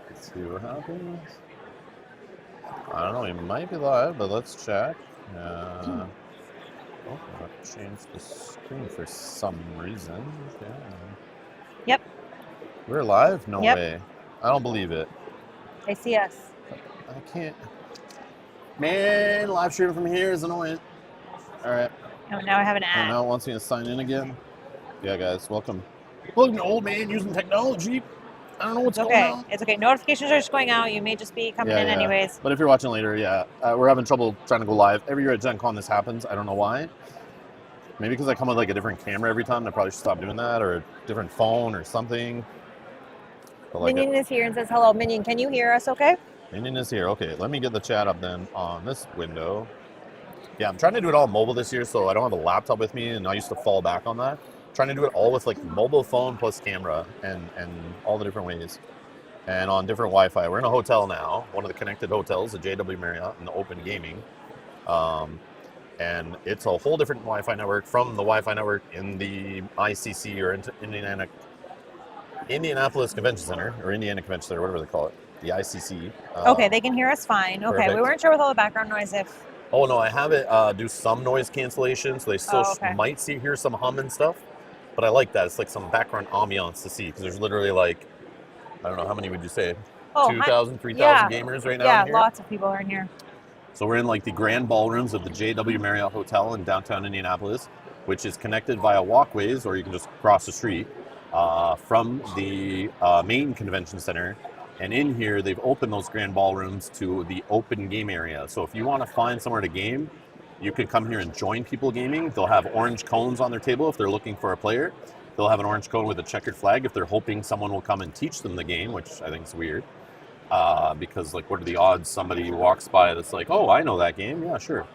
Let's see what happens. I don't know, it might be live, but let's check. Oh, I changed the screen for some reason. Okay. Yep. We're live? No Yep. way. I don't believe it. They see us. I can't. Man, live stream from here is annoying. All right. Oh, now I have an Oh, ad. now it wants me to sign in again. Yeah, guys, welcome. Welcome to Old Man Using Technology. I don't know what's going on. It's okay. Notifications are just going out. You may just be coming in anyways. But if you're watching later, we're having trouble trying to go live. Every year at Gen Con this happens. I don't know why. Maybe because I come with like a different camera every time. I probably should stop doing that, or a different phone or something. But like Minion is here and says, hello, Minion. Can you hear us okay? Minion is here. Okay, let me get the chat up then on this window. Yeah, I'm trying to do it all mobile this year, so I don't have a laptop with me, and I used to fall back on that. I'm trying to do it all with like mobile phone plus camera and all the different ways. And on different Wi-Fi. We're in a hotel now, one of the connected hotels, the JW Marriott in the Open Gaming. And it's a whole different Wi-Fi network from the Wi-Fi network in the ICC or Indianapolis Convention Center, or Indiana Convention Center, whatever they call it, the ICC. Okay, they can hear us fine. Okay, perfect. we weren't sure with all the background noise if... Oh, no, I have it do some noise cancellation, so they still might hear some hum and stuff. But I like that. It's like some background ambiance to see, because there's literally like, I don't know, how many would you say? 2,000, 3,000 gamers right now in here? Yeah, lots of people are in here. So we're in like the grand ballrooms of the JW Marriott Hotel in downtown Indianapolis, which is connected via walkways, or you can just cross the street from the main convention center. And in here, they've opened those grand ballrooms to the open game area. So if you want to find somewhere to game, you can come here and join people gaming. They'll have orange cones on their table if they're looking for a player. They'll have an orange cone with a checkered flag if they're hoping someone will come and teach them the game, which I think is weird. Because like, what are the odds somebody walks by that's like, oh, I know that game? Yeah, sure.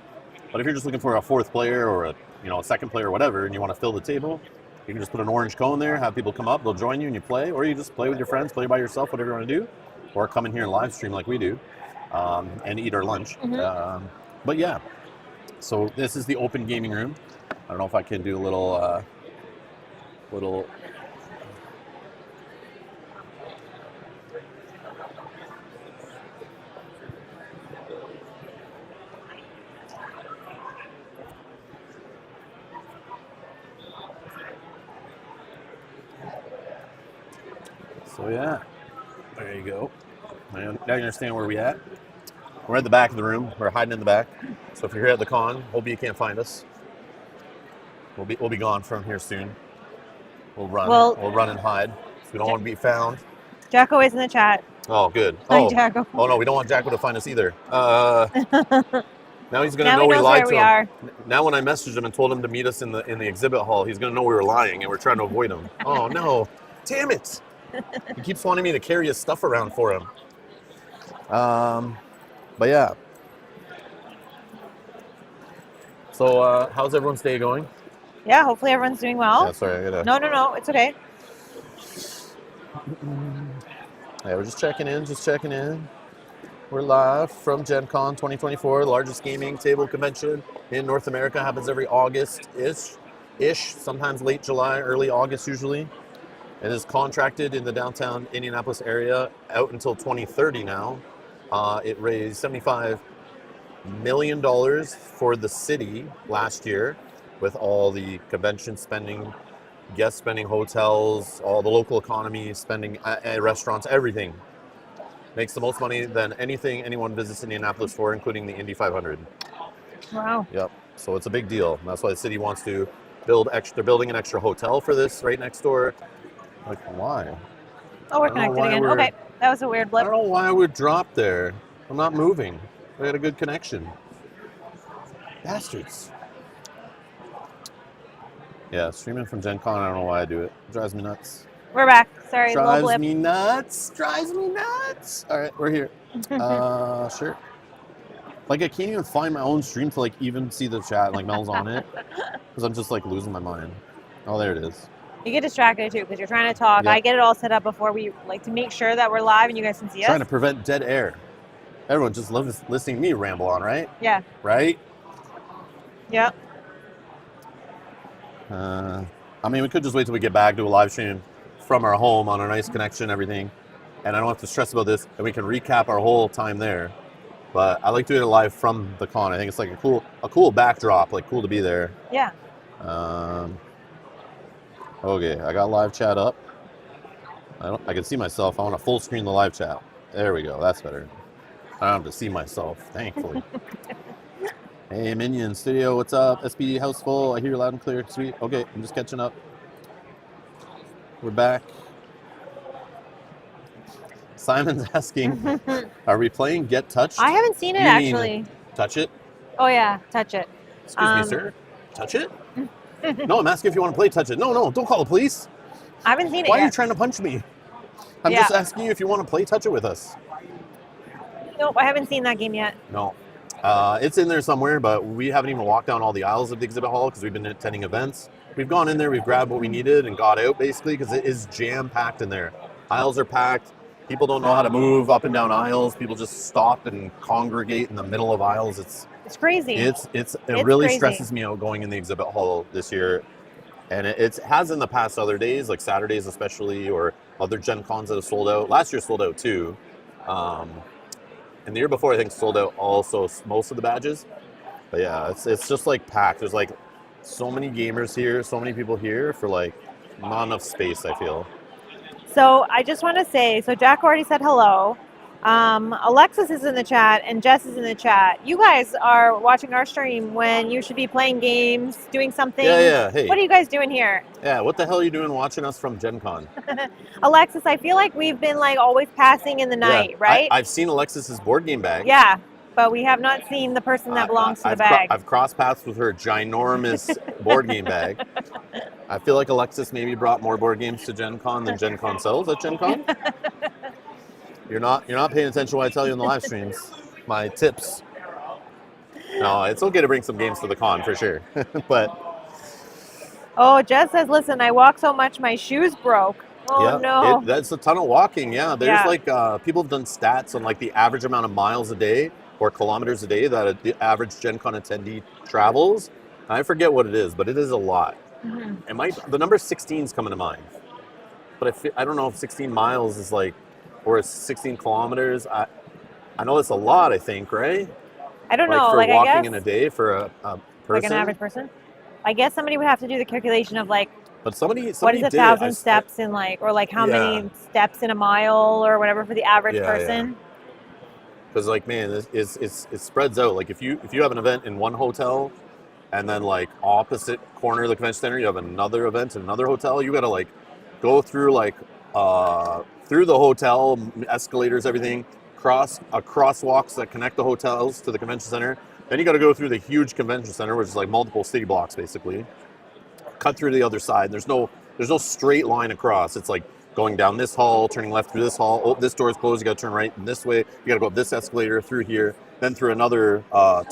But if you're just looking for a fourth player or a second player or whatever, and you want to fill the table, you can just put an orange cone there, have people come up, they'll join you and you play, or you just play with your friends, play by yourself, whatever you want to do, or come in here and live stream like we do, and eat our lunch. Mm-hmm. But yeah, so this is the open gaming room. I don't know if I can do a little So yeah, there you go. Now you understand where we at. We're at the back of the room. We're hiding in the back. So if you're here at the con, hope you can't find us. We'll be gone from here soon. We'll run and hide. So we don't want to be found. Jacko is in the chat. Oh, good. Hi, Jacko. Oh no, we don't want Jacko to find us either. Now he's gonna know we lied to him. Now when I messaged him and told him to meet us in the exhibit hall, he's gonna know we were lying and we're trying to avoid him. Oh no, damn it! He keeps wanting me to carry his stuff around for him. But yeah. So how's everyone's day going? Yeah, hopefully everyone's doing well. Yeah, sorry, I gotta... No, it's okay. Yeah, we're just checking in. We're live from Gen Con 2024, the largest gaming table convention in North America. Happens every August-ish, sometimes late July, early August usually. It is contracted in the downtown Indianapolis area out until 2030 now. It raised $75 million for the city last year with all the convention spending, guest spending, hotels, all the local economy spending, restaurants, everything. Makes the most money than anything anyone visits Indianapolis for, including the Indy 500. Wow. Yep. So it's a big deal. That's why the city wants to they're building an extra hotel for this right next door. Like, why? Oh, we're connected again. Okay, that was a weird blip. I don't know why I would drop there. I'm not moving. We had a good connection. Bastards. Yeah, streaming from Gen Con, I don't know why I do it. It drives me nuts. We're back. Sorry, little blip. Drives me nuts. All right, we're here. Sure. Like, I can't even find my own stream to, like, even see the chat, like, Mel's on it. Because I'm just, like, losing my mind. Oh, there it is. You get distracted, too, because you're trying to talk. Yep. I get it all set up before we, like, to make sure that we're live and you guys can see us. Trying to prevent dead air. Everyone just loves listening to me ramble on, right? Yeah. Right? Yep. I mean, we could just wait till we get back to a live stream from our home on a nice connection, everything. and I don't have to stress about this, and we can recap our whole time there. But I like doing it live from the con. I think it's like a cool backdrop, like cool to be there. Yeah. Okay, I got live chat up. I can see myself. I want to full screen the live chat. There we go. That's better. I don't have to see myself, thankfully. Hey, Minion Studio, what's up? SPD House full. I hear you loud and clear. Sweet. Okay, I'm just catching up. We're back. Simon's asking, are we playing Get Touched? I haven't seen it You mean actually. Touch it? Oh yeah, touch it. Excuse me, sir. Touch it? No, I'm asking if you want to play Touch It. No, don't call the police. I haven't seen it Why yet. are you trying to punch me? I'm just asking you if you want to play Touch It with us. Nope, I haven't seen that game yet. No. It's in there somewhere, but we haven't even walked down all the aisles of the exhibit hall because we've been attending events. We've gone in there, we've grabbed what we needed and got out basically because it is jam-packed in there. Aisles are packed. People don't know how to move up and down aisles. People just stop and congregate in the middle of aisles. It's crazy. It really crazy. stresses me out going in the exhibit hall this year. And it has in the past other days, like Saturdays especially, or other Gen Cons that have sold out. Last year sold out too. And the year before, I think, sold out also most of the badges. But yeah, it's just like packed. There's like so many gamers here, so many people here for like not enough space, I feel. So I just want to say, so Jack already said hello. Alexis is in the chat and Jess is in the chat. You guys are watching our stream when you should be playing games, doing something. Yeah. Hey. What are you guys doing here? Yeah, what the hell are you doing watching us from Gen Con? Alexis, I feel like we've been like always passing in the night, right? I've seen Alexis's board game bag. Yeah, but we have not seen the person that belongs to the bag. I've crossed paths with her ginormous board game bag. I feel like Alexis maybe brought more board games to Gen Con than Gen Con sells at Gen Con. You're not paying attention to what I tell you in the live streams. My tips. No, it's okay to bring some games to the con for sure. But oh, Jess says, listen, I walk so much my shoes broke. Oh yeah, no. That's a ton of walking. Yeah, there's like people have done stats on like the average amount of miles a day or kilometers a day that the average Gen Con attendee travels. I forget what it is, but it is a lot. Mm-hmm. The number 16 is coming to mind, but I don't know if 16 miles is like, or 16 kilometers. I know it's a lot, I think, right? I don't know. For like walking I guess, in a day for a person? Like an average person? I guess somebody would have to do the calculation of like, but somebody what is 1,000 steps in like, or like how many steps in a mile or whatever for the average person? Because like, man, it spreads out. Like if you have an event in one hotel and then like opposite corner of the convention center, you have another event in another hotel, you got to like go through like, through the hotel, escalators, everything, crosswalks that connect the hotels to the convention center. Then you got to go through the huge convention center, which is like multiple city blocks, basically. Cut through the other side. There's no straight line across. It's like going down this hall, turning left through this hall. Oh, this door is closed. You got to turn right in this way. You got to go up this escalator through here, then through another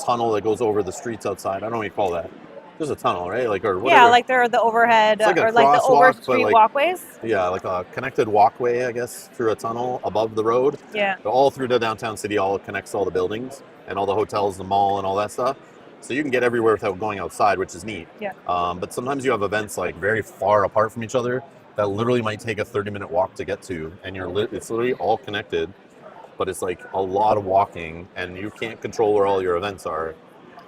tunnel that goes over the streets outside. I don't know what you call that. There's a tunnel, right? Like or whatever. Yeah, like they're the overhead like or like the over street walkways. Yeah, like a connected walkway, I guess, through a tunnel above the road. Yeah. But all through the downtown city, all connects all the buildings and all the hotels, the mall, and all that stuff. So you can get everywhere without going outside, which is neat. Yeah. But sometimes you have events like very far apart from each other that literally might take a 30-minute walk to get to, and it's literally all connected, but it's like a lot of walking, and you can't control where all your events are.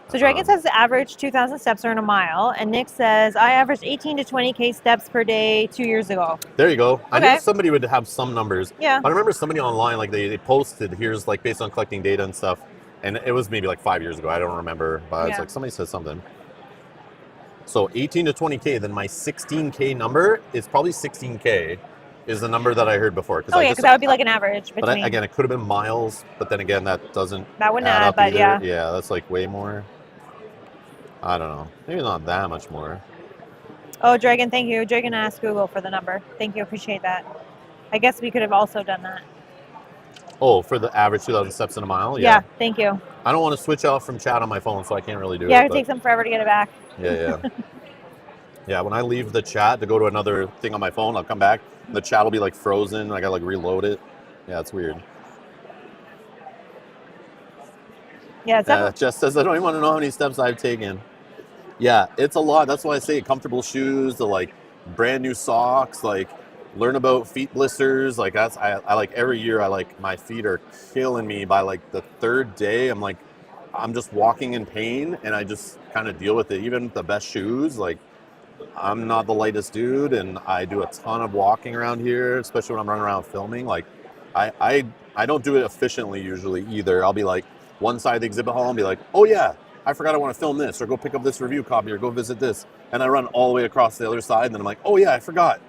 So Dragon says the average 2,000 steps are in a mile, and Nick says I averaged 18 to 20K steps per day 2 years ago. There you go. I knew somebody would have some numbers. Yeah. I remember somebody online, like they posted, here's like based on collecting data and stuff, and it was maybe like 5 years ago. I don't remember, but it's like somebody said something. So 18 to 20K, then my 16K number is probably 16K is the number that I heard before. Because that would be like an average between. But again, it could have been miles, but then again, that wouldn't add up, but either. Yeah, that's like way more. I don't know. Maybe not that much more. Oh, Dragon, thank you. Dragon asked Google for the number. Thank you. Appreciate that. I guess we could have also done that. Oh, for the average 2,000 steps in a mile? Yeah, thank you. I don't want to switch out from chat on my phone, so I can't really do it. Yeah, it takes them forever to get it back. Yeah. Yeah, when I leave the chat to go to another thing on my phone, I'll come back. The chat will be like frozen. I got to like reload it. Yeah, it's weird. Yeah, Jess says, I don't even want to know how many steps I've taken. Yeah, it's a lot. That's why I say comfortable shoes, the like brand new socks, like learn about feet blisters. Like I like every year. I like my feet are killing me by like the third day. I'm just walking in pain, and I just kind of deal with it. Even with the best shoes, like I'm not the lightest dude, and I do a ton of walking around here, especially when I'm running around filming. Like I don't do it efficiently usually either. I'll be like one side of the exhibit hall and be like, oh yeah, I forgot I want to film this, or go pick up this review copy, or go visit this, and I run all the way across the other side, and then I'm like, oh yeah, I forgot.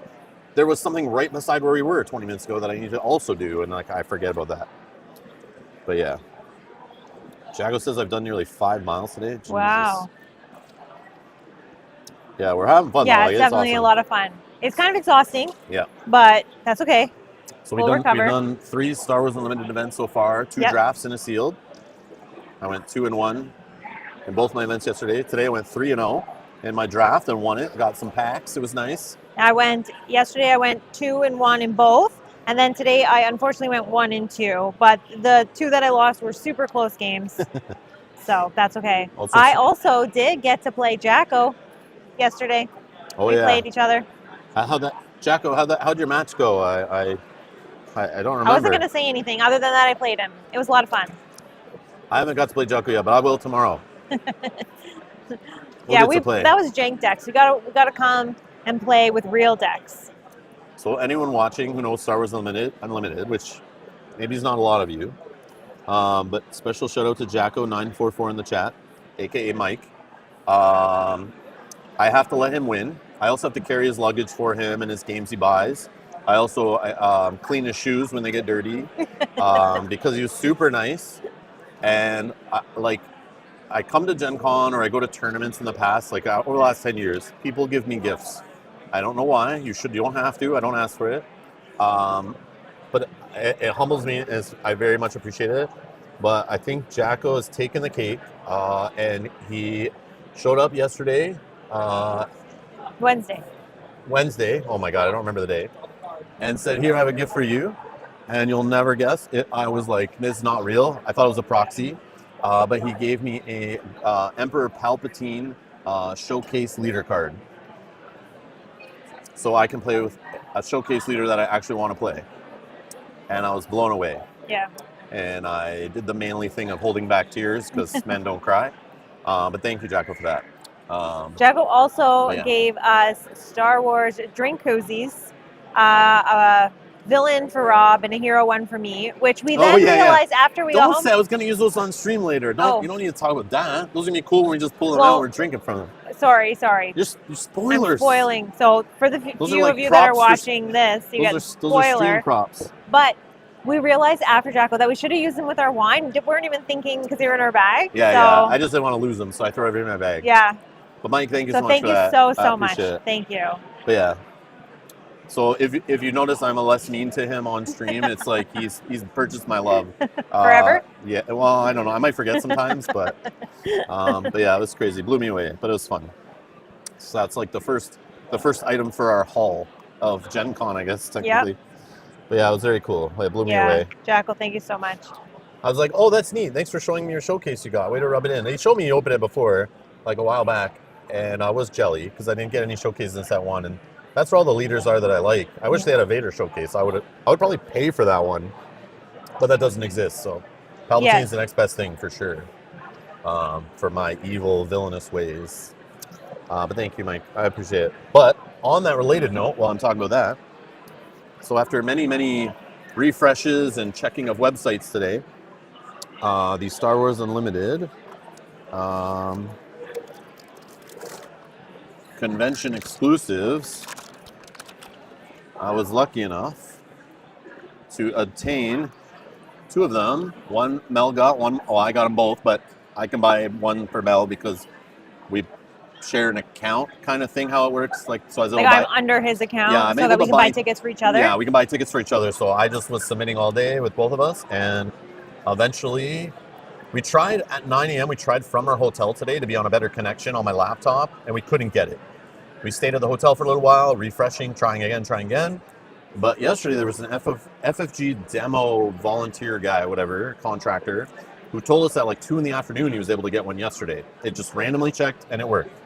There was something right beside where we were 20 minutes ago that I need to also do, and like I forget about that. But yeah. Jago says I've done nearly 5 miles today. Jesus. Wow. Yeah, we're having fun. Yeah, though. Like, it's definitely awesome. a lot of fun. It's kind of exhausting. Yeah. But that's okay. So We'll we've recover. done 3 Star Wars Unlimited events so far, 2 drafts and a sealed. I went 2-1 in both my events yesterday. Today I went 3-0 in my draft and won it. Got some packs. It was nice. Yesterday I went 2-1 in both. And then today I unfortunately went 1-2. But the 2 that I lost were super close games. So that's okay. I also did get to play Jacko yesterday. Oh, we played each other. Jacko, how'd your match go? I don't remember. I wasn't going to say anything other than that I played him. It was a lot of fun. I haven't got to play Jacko yet, but I will tomorrow. That was jank decks. We gotta come and play with real decks. So anyone watching who knows Star Wars Unlimited, which maybe is not a lot of you, but special shout out to Jacko944 in the chat, aka Mike. I have to let him win. I also have to carry his luggage for him and his games he buys. I also clean his shoes when they get dirty because he was super nice. And I come to Gen Con or I go to tournaments in the past, like over the last 10 years, people give me gifts. I don't know why. You don't have to. I don't ask for it. But it humbles me, as I very much appreciate it. But I think Jacko has taken the cake, and he showed up yesterday. Wednesday. Oh my God, I don't remember the day. And said, "Here, I have a gift for you." And you'll never guess. I was like, "This is not real." I thought it was a proxy. But he gave me a Emperor Palpatine showcase leader card. So I can play with a showcase leader that I actually want to play. And I was blown away. Yeah. And I did the manly thing of holding back tears because men don't cry. But thank you, Jacko, for that. Jacko also gave us Star Wars drink koozies, a villain for Rob and a hero one for me, which we then realized after we got home. Don't say I was going to use those on stream later. You don't need to talk about that. Those are going to be cool when we just pull them out and we're drinking from them. Sorry. You're spoilers. I'm spoiling. So for the few of you that are watching this, you get spoiler. Those are stream props. But we realized after Jacko that we should have used them with our wine. We weren't even thinking because they were in our bag. Yeah. I just didn't want to lose them, so I throw everything in my bag. Yeah. But Mike, thank you so much for that. Thank you so much. Thank you. But yeah. So if you notice I'm a less mean to him on stream, it's like he's purchased my love. Forever? Yeah. Well, I don't know. I might forget sometimes, but yeah, it was crazy. Blew me away, but it was fun. So that's like the first item for our haul of Gen Con, I guess, technically. Yep. But yeah, it was very cool. It blew me away. Jacko, thank you so much. I was like, oh, that's neat. Thanks for showing me your showcase you got. Way to rub it in. He showed me you opened it before, like a while back, and I was jelly because I didn't get any showcases in set 1. And that's where all the leaders are that I like. I wish they had a Vader showcase. I would probably pay for that one, but that doesn't exist. So Palpatine's the next best thing for sure, for my evil, villainous ways. But thank you, Mike. I appreciate it. But on that related note, while I'm talking about that, so after many, many refreshes and checking of websites today, the Star Wars Unlimited convention exclusives, I was lucky enough to obtain 2 of them. One Mel got, one, I got them both, but I can buy one per Mel because we share an account kind of thing, how it works. I'm under his account, so that we can buy tickets for each other. Yeah, we can buy tickets for each other. So I just was submitting all day with both of us, and eventually we tried at 9 a.m. We tried from our hotel today to be on a better connection on my laptop, and we couldn't get it. We stayed at the hotel for a little while, refreshing, trying again. But yesterday there was an FFG demo volunteer guy, whatever, contractor, who told us at like 2 in the afternoon he was able to get one yesterday. It just randomly checked and it worked.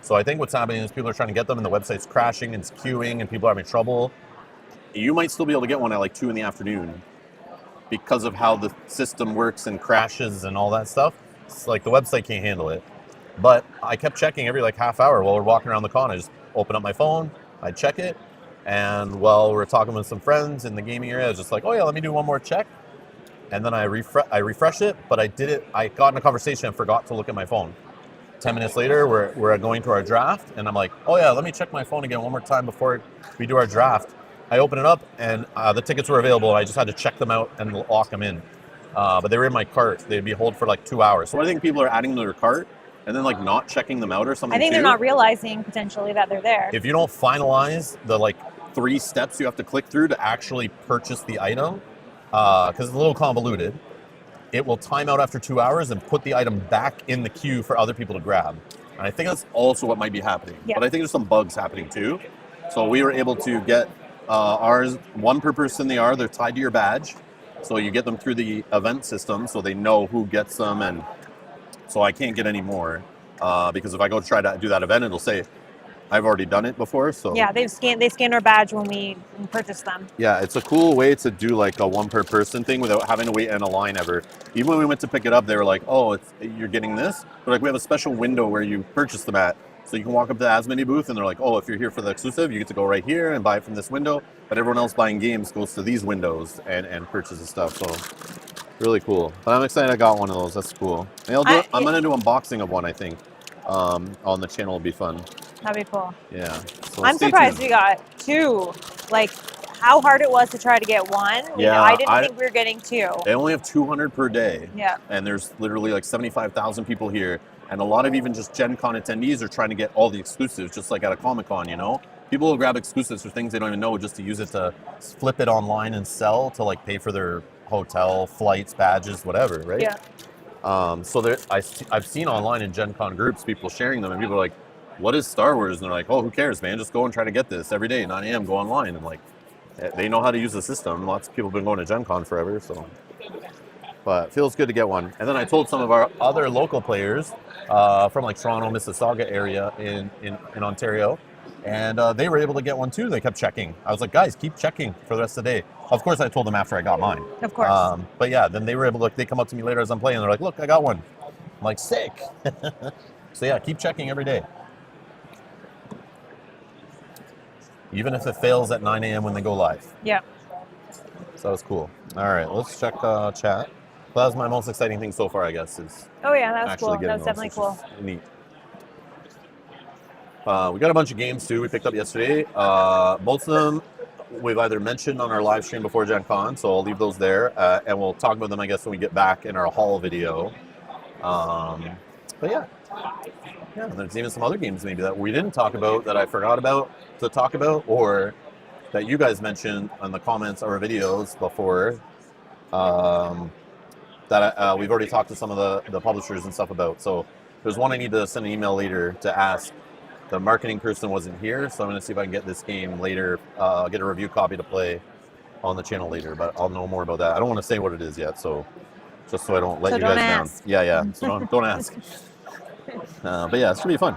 So I think what's happening is people are trying to get them and the website's crashing and it's queuing and people are having trouble. you might still be able to get one at like 2 in the afternoon because of how the system works and crashes and all that stuff. It's like the website can't handle it. But I kept checking every like half hour while we're walking around the con. I just open up my phone, I check it, and while we're talking with some friends in the gaming area, I was just like, oh yeah, let me do one more check. And then I refresh it, but I got in a conversation and forgot to look at my phone. 10 minutes later, we're going to our draft, and I'm like, oh yeah, let me check my phone again one more time before we do our draft. I open it up, and the tickets were available, and I just had to check them out and lock them in. But they were in my cart. They'd be hold for like 2 hours. So I think people are adding them to their cart and then like not checking them out or something. I think they're not realizing potentially that they're there. If you don't finalize the like 3 steps you have to click through to actually purchase the item, because it's a little convoluted, it will time out after 2 hours and put the item back in the queue for other people to grab. And I think that's also what might be happening. Yeah. But I think there's some bugs happening too. So we were able to get ours, 1 per person they are. They're tied to your badge. So you get them through the event system so they know who gets them. And so I can't get any more because if I go try to do that event, it'll say, I've already done it before. So yeah, they scan our badge when we purchase them. Yeah, it's a cool way to do like a 1 per person thing without having to wait in a line ever. Even when we went to pick it up, they were like, oh, you're getting this? But like we have a special window where you purchase them at. So you can walk up to the Asmodee booth and they're like, oh, if you're here for the exclusive, you get to go right here and buy it from this window. But everyone else buying games goes to these windows and purchases stuff. So really cool. But I'm excited I got one of those. That's cool. And I'm going to do unboxing of one, I think. On the channel will be fun. That'd be cool. Yeah. So I'm surprised we got 2. Like, how hard it was to try to get 1. Yeah, I didn't think we were getting 2. They only have 200 per day. Yeah. And there's literally like 75,000 people here. And a lot of even just Gen Con attendees are trying to get all the exclusives, just like at a Comic Con, you know? People will grab exclusives for things they don't even know just to use it to flip it online and sell to like pay for their hotel, flights, badges, whatever, right? Yeah. So there, I've seen online in Gen Con groups, people sharing them, and people are like, what is Star Wars? And they're like, oh, who cares, man? Just go and try to get this every day, 9 a.m., go online. And like, they know how to use the system. Lots of people have been going to Gen Con forever, so. But it feels good to get one. And then I told some of our other local players from like Toronto, Mississauga area in Ontario, and they were able to get one too. They kept checking. I was like, guys, keep checking for the rest of the day. Of course, I told them after I got mine. Of course. But yeah, then they were able to, they come up to me later as I'm playing, and they're like, look, I got one. I'm like, sick. So yeah, keep checking every day. Even if it fails at 9 a.m. when they go live. Yeah. So that was cool. All right, let's check chat. That was my most exciting thing so far, I guess, is Oh yeah, that was cool. actually That getting was those, definitely which cool. is neat. We got a bunch of games too we picked up yesterday. Most of them we've either mentioned on our live stream before Gen Con, so I'll leave those there, and we'll talk about them, I guess, when we get back in our haul video. But yeah, and there's even some other games maybe that we didn't talk about that I forgot about to talk about, or that you guys mentioned on the comments or videos before, that we've already talked to some of the publishers and stuff about. So there's one I need to send an email later to ask. The marketing person wasn't here, so I'm going to see if I can get this game later, get a review copy to play on the channel later, but I'll know more about that. I don't want to say what it is yet, so just so I don't let you guys down. Yeah, so don't ask. But yeah, it's going to be fun.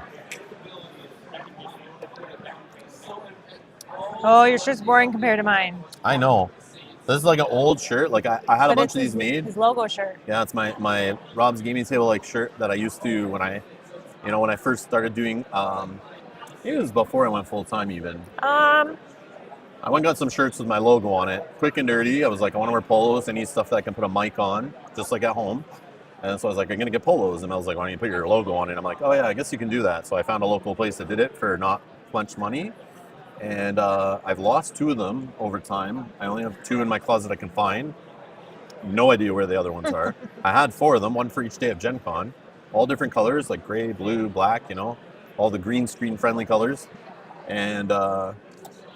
Oh, your shirt's boring compared to mine. I know. This is like an old shirt. Like I had a bunch of these made. His logo shirt. Yeah, it's my Rob's Gaming Table like shirt that I used to when I first started doing. It was before I went full time even. I went and got some shirts with my logo on it, quick and dirty. I was like, I want to wear polos. I need stuff that I can put a mic on, just like at home. And so I was like, I'm gonna get polos, and I was like, why don't you put your logo on it? And I'm like, oh yeah, I guess you can do that. So I found a local place that did it for not much money. And I've lost 2 of them over time. I only have 2 in my closet I can find. No idea where the other ones are. I had 4 of them, 1 for each day of Gen Con. All different colors, like gray, blue, black, all the green screen friendly colors. And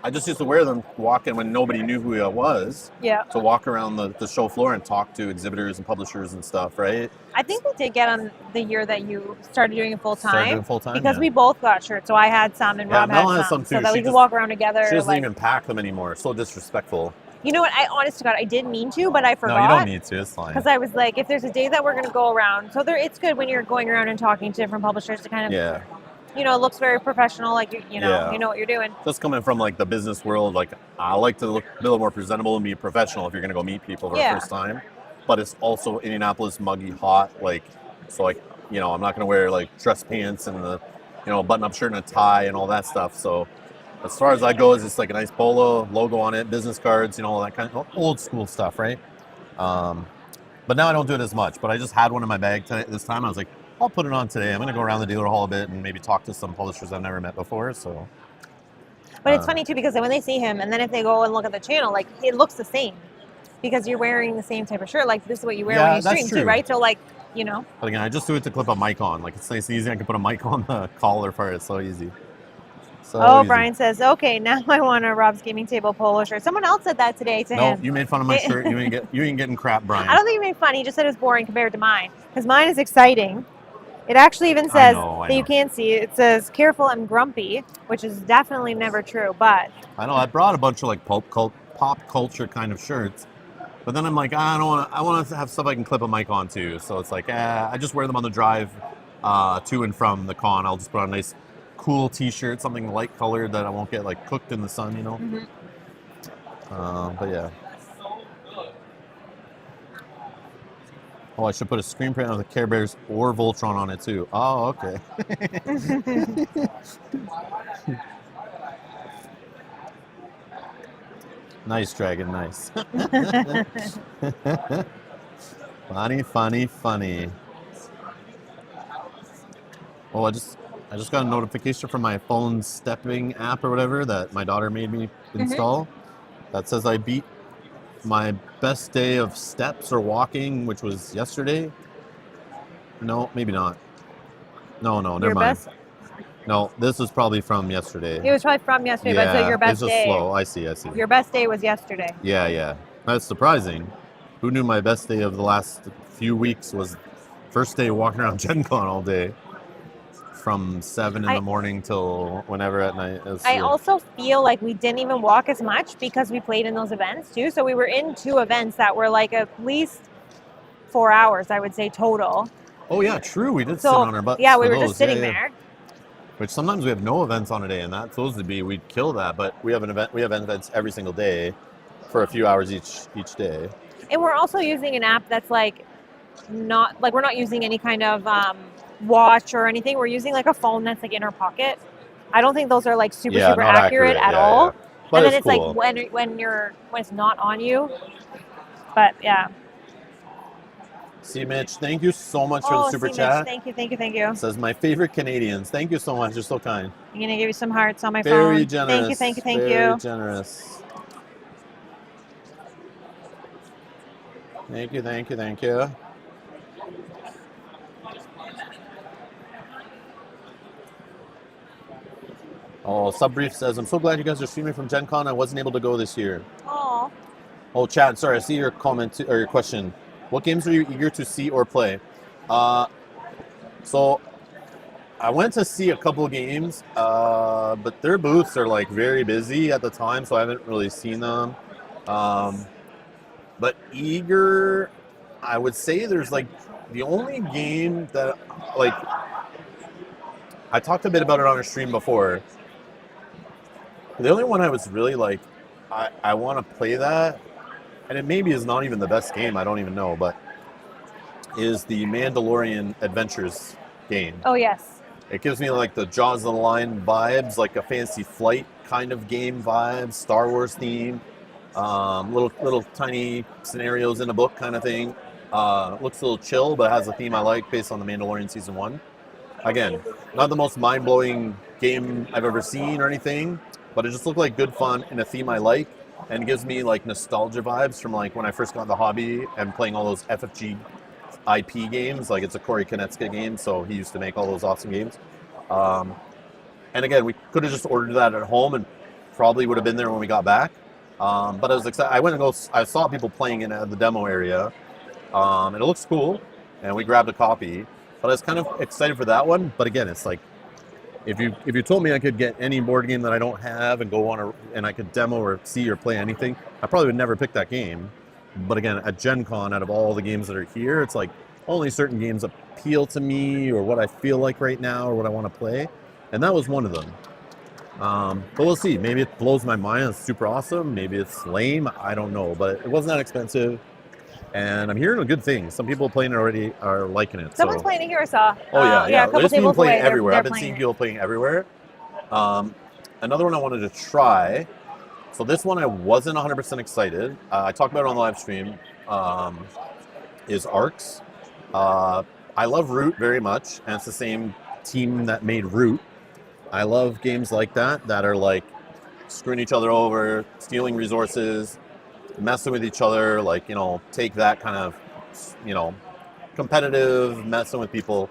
I just used to wear them walking when nobody knew who I was. Yeah. To walk around the show floor and talk to exhibitors and publishers and stuff, right? I think we did get on the year that you started doing it full time. Started doing full time, because yeah. we both got shirts. So I had some and Rob Mel had has some too. so that She we could just- walk around together. She doesn't even pack them anymore. So disrespectful. You know what? I honest to God, I did mean to, but I forgot. No, you don't need to. It's fine. Because I was like, if there's a day that we're going to go around, so it's good when you're going around and talking to different publishers to kind of it looks very professional, like Yeah. you know what you're doing. Just coming from like the business world, like I like to look a little more presentable and be professional if you're gonna go meet people for the Yeah. first time. But it's also Indianapolis, muggy, hot, like so like I'm not gonna wear like dress pants and the button-up shirt and a tie and all that stuff. So as far as that goes, it's like a nice polo, logo on it, business cards, all that kind of old school stuff, right? But now I don't do it as much. But I just had one in my bag this time. I was like, I'll put it on today. I'm gonna go around the dealer hall a bit and maybe talk to some publishers I've never met before. So. But it's funny too because when they see him, and then if they go and look at the channel, like it looks the same because you're wearing the same type of shirt. Like this is what you wear when you stream too, right? So like, But again, I just do it to clip a mic on. Like it's nice and easy. I can put a mic on the collar for it. It's so easy. So Brian says, okay, now I want a Rob's Gaming Table polo shirt. Someone else said that today to him. No, you made fun of my shirt. You ain't getting crap, Brian. I don't think he made fun. He just said it was boring compared to mine because mine is exciting. It actually even says that you can't see. It says "careful, I'm grumpy," which is definitely never true. But I know I brought a bunch of like pop culture kind of shirts, but then I'm like, I don't want. I want to have stuff I can clip a mic on too. So it's like, I just wear them on the drive to and from the con. I'll just put on a nice, cool T-shirt, something light colored that I won't get like cooked in the sun, Mm-hmm. But yeah. Oh, I should put a screen print of the Care Bears or Voltron on it too. Oh, okay. Nice, Dragon, nice. Funny. Oh, I just got a notification from my phone's stepping app or whatever that my daughter made me install. That says I beat my best day of steps or walking, which was yesterday. No, maybe not. No, never mind. No, this was probably from yesterday. It was probably from yesterday, but so your best it's just day. slow. I see. Your best day was yesterday. Yeah. That's surprising. Who knew my best day of the last few weeks was first day walking around Gen Con all day from 7 in the morning till whenever at night. I also feel like we didn't even walk as much because we played in those events too. So we were in 2 events that were like at least 4 hours, I would say, total. Oh yeah, true. We did sit on our butts. Yeah, we were just sitting there. Which sometimes we have no events on a day, and that's supposed to be we'd kill that. But we have events every single day for a few hours each day. And we're also using an app that's like not like we're not using any kind of watch or anything. We're using like a phone that's like in our pocket. I don't think those are like super accurate at all. Yeah. But and then it's cool. like when it's not on you. But yeah. See, Mitch, thank you so much for the super chat. Mitch, thank you. It says my favorite Canadians. Thank you so much. You're so kind. I'm gonna give you some hearts on my phone. Very generous. Thank you. Very generous. Thank you. Oh, Subbrief says, I'm so glad you guys are streaming from Gen Con. I wasn't able to go this year. Oh, Chad, sorry, I see your comment or your question. What games are you eager to see or play? So I went to see a couple of games, but their booths are like very busy at the time, so I haven't really seen them. But eager, I would say there's like the only game that like I talked a bit about it on a stream before. The only one I was really like, I want to play that, and it maybe is not even the best game, I don't even know, but is the Mandalorian Adventures game. Oh, yes. It gives me like the Jaws of the Lion vibes, like a Fantasy Flight kind of game vibes, Star Wars theme, little tiny scenarios in a book kind of thing. Looks a little chill, but it has a theme I like based on the Mandalorian Season 1. Again, not the most mind-blowing game I've ever seen or anything, but it just looked like good fun in a theme I like, and gives me like nostalgia vibes from like when I first got the hobby and playing all those FFG IP games. Like it's a Corey Konecka game, so he used to make all those awesome games. And again, we could have just ordered that at home and probably would have been there when we got back. But I was excited. I saw people playing it at the demo area, and it looks cool, and we grabbed a copy. But I was kind of excited for that one. But again, it's like, if you told me I could get any board game that I don't have and go on and I could demo or see or play anything, I probably would never pick that game. But again, at Gen Con, out of all the games that are here, it's like only certain games appeal to me or what I feel like right now or what I want to play. and that was one of them. But we'll see. Maybe it blows my mind. It's super awesome. Maybe it's lame. I don't know. But it wasn't that expensive. And I'm hearing good things. Some people playing it already are liking it. Someone's playing it here, I saw. Oh, yeah. A couple There's people tables playing away. everywhere. They're I've been playing seeing it. people playing everywhere. Another one I wanted to try. So this one I wasn't 100% excited. I talked about it on the live stream. Is Arcs. I love Root very much, and it's the same team that made Root. I love games like that are like screwing each other over, stealing resources, messing with each other, like, you know, take that kind of, you know, competitive, messing with people.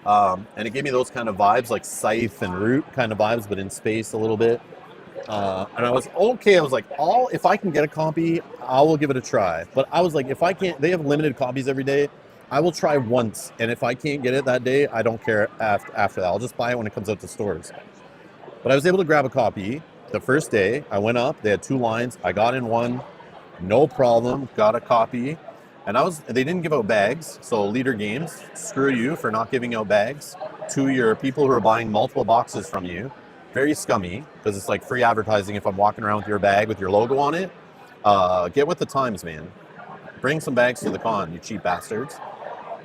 And it gave me those kind of vibes, like Scythe and Root kind of vibes, but in space a little bit. And I was okay. I was like, if I can get a copy, I will give it a try. But I was like, if I can't, they have limited copies every day. I will try once, and if I can't get it that day, I don't care after that. I'll just buy it when it comes out to stores. But I was able to grab a copy the first day. I went up. They had 2 lines. I got in one, no problem. Got a copy, and they didn't give out bags. So Leader Games, screw you for not giving out bags to your people who are buying multiple boxes from you. Very scummy, because it's like free advertising if I'm walking around with your bag with your logo on it. Get with the times, man. Bring some bags to the con, you cheap bastards.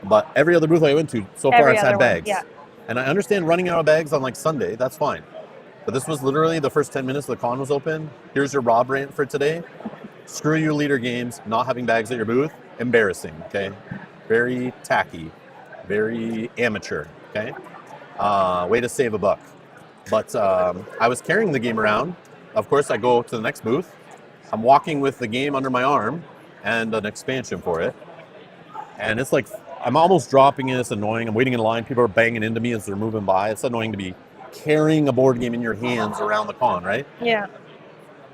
But every other booth I went to so far, it's had bags. Yeah. And I understand running out of bags on like Sunday, that's fine. But this was literally the first 10 minutes the con was open. Here's your Rob rant for today. Screw you, Leader Games, not having bags at your booth. Embarrassing, okay? Very tacky, very amateur, okay? Way to save a buck. But I was carrying the game around. Of course, I go to the next booth. I'm walking with the game under my arm and an expansion for it. And it's like, I'm almost dropping it. It's annoying. I'm waiting in line. People are banging into me as they're moving by. It's annoying to be carrying a board game in your hands around the con, right? Yeah.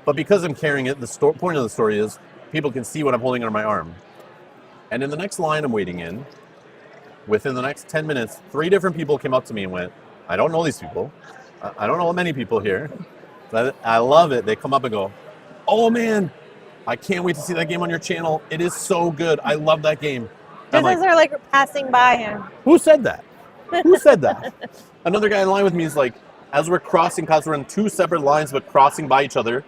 But because I'm carrying it, the point of the story is people can see what I'm holding under my arm. And in the next line I'm waiting in, within the next 10 minutes, 3 different people came up to me and went, I don't know these people. I don't know many people here, but I love it. They come up and go, oh man, I can't wait to see that game on your channel. It is so good. I love that game. Just as they're like passing by him. Who said that? Who said that? Another guy in line with me is like, as we're crossing paths, we're in 2 separate lines, but crossing by each other.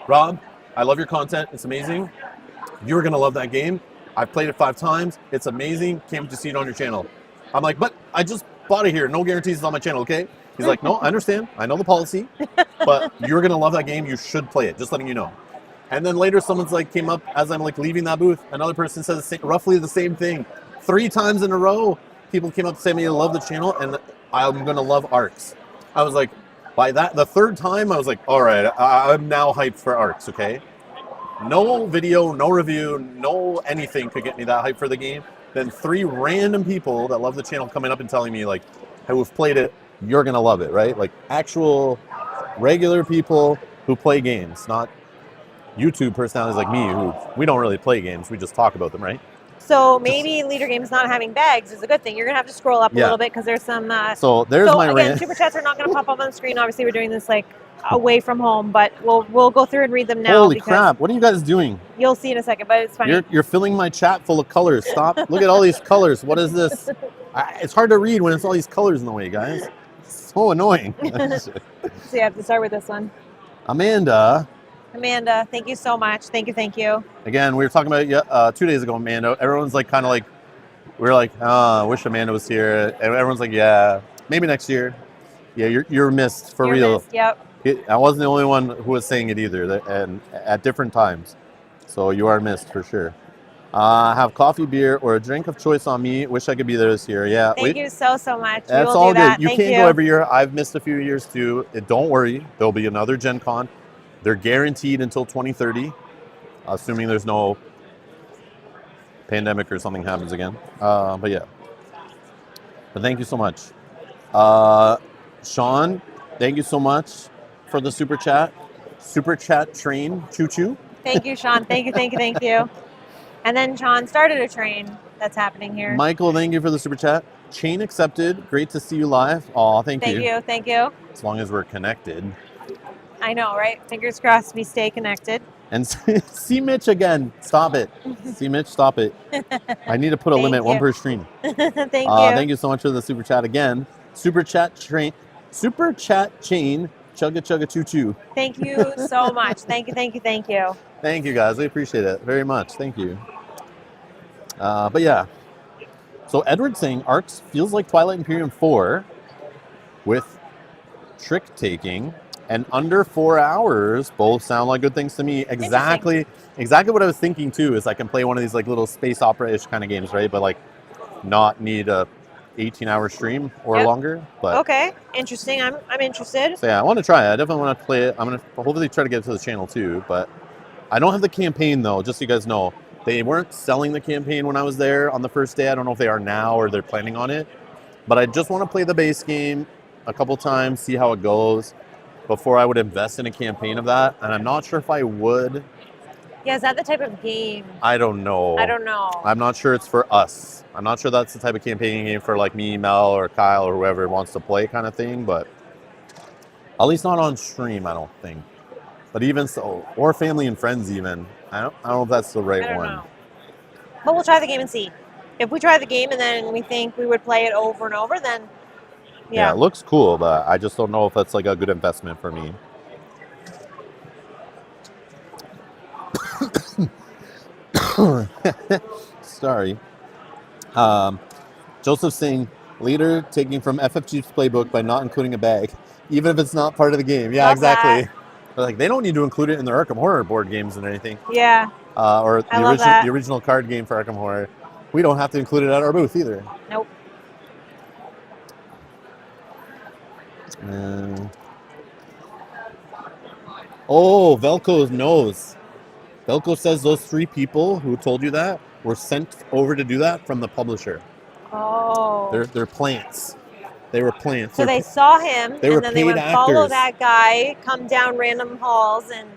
Rob, I love your content. It's amazing. You're going to love that game. I've played it 5 times. It's amazing. Can't wait to see it on your channel. I'm like, but I just bought it here. No guarantees it's on my channel, okay? He's like, no, I understand. I know the policy, but you're going to love that game. You should play it. Just letting you know. And then later someone's like came up as I'm like leaving that booth. Another person says roughly the same thing. 3 times in a row, people came up to say to me, I love the channel and I'm going to love Arcs. I was like, by that, the 3rd time, I was like, all right, I'm now hyped for Arcs, okay? No video, no review, no anything could get me that hyped for the game. Then 3 random people that love the channel coming up and telling me like, hey, we've played it, you're going to love it, right? Like actual regular people who play games, not YouTube personalities like me who we don't really play games, we just talk about them, right? So maybe Leader Games not having bags is a good thing. You're gonna have to scroll up a little bit because there's some. So there's my rant. Super chats are not gonna pop up on the screen. Obviously, we're doing this like away from home, but we'll go through and read them now. Holy crap! What are you guys doing? You'll see in a second, but it's funny. You're filling my chat full of colors. Stop! Look at all these colors. What is this? It's hard to read when it's all these colors in the way, guys. It's so annoying. So you have to start with this one. Amanda, thank you so much. Thank you. Again, we were talking about 2 days ago, Amanda. Everyone's like, kind of like, we're like, I wish Amanda was here. And everyone's like, yeah, maybe next year. Yeah, you're missed for real. Missed, yep. I wasn't the only one who was saying it either, and at different times. So you are missed for sure. Have coffee, beer, or a drink of choice on me. Wish I could be there this year. Yeah. Thank you so much. That's all good. You can't go every year. I've missed a few years too. Don't worry. There'll be another Gen Con. They're guaranteed until 2030, assuming there's no pandemic or something happens again. But yeah. But thank you so much. Sean, thank you so much for the super chat. Super chat train, choo-choo. Thank you, Sean. Thank you. And then Sean started a train that's happening here. Michael, thank you for the super chat. Chain accepted. Great to see you live. Aw, thank you. Thank you. As long as we're connected. I know, right? Fingers crossed we stay connected. And see Mitch again. Stop it. See Mitch, stop it. I need to put a limit, 1 per stream. Thank you. Thank you so much for the super chat again. Super chat train. Super chat chain, chugga chugga choo choo. Thank you so much. Thank you, thank you, thank you. Thank you guys, we appreciate it very much. Thank you. But yeah, so Edward's saying Arcs feels like Twilight Imperium 4 with trick taking and under 4 hours. Both sound like good things to me. Exactly what I was thinking too. Is I can play one of these like little space opera-ish kind of games, right? But like not need a 18-hour stream or longer. But okay, interesting. I'm interested. so yeah, I want to try it. I definitely want to play it. I'm gonna hopefully try to get it to the channel too. But I don't have the campaign though. Just so you guys know, they weren't selling the campaign when I was there on the first day. I don't know if they are now or they're planning on it. But I just want to play the base game a couple times, see how it goes before I would invest in a campaign of that. And I'm not sure if I would. Yeah, is that the type of game? I don't know. I don't know. I'm not sure it's for us. I'm not sure that's the type of campaign game for like me, Mel, or Kyle, or whoever wants to play kind of thing. But at least not on stream, I don't think. But even so, or family and friends even. I don't know if that's the right one. Know. But we'll try the game and see. If we try the game and then we think we would play it over and over, then yeah, it looks cool, but I just don't know if that's like a good investment for me. Sorry. Joseph saying, leader taking from FFG's playbook by not including a bag, even if it's not part of the game. Yeah, Love exactly. But like they don't need to include it in their Arkham Horror board games and anything. Yeah. Or the original card game for Arkham Horror. We don't have to include it at our booth either. Nope. Oh, Velco knows. Velco says those 3 people who told you that were sent over to do that from the publisher. Oh. They're plants. They were plants. So they saw him, they were and then they would follow that guy, come down random halls, and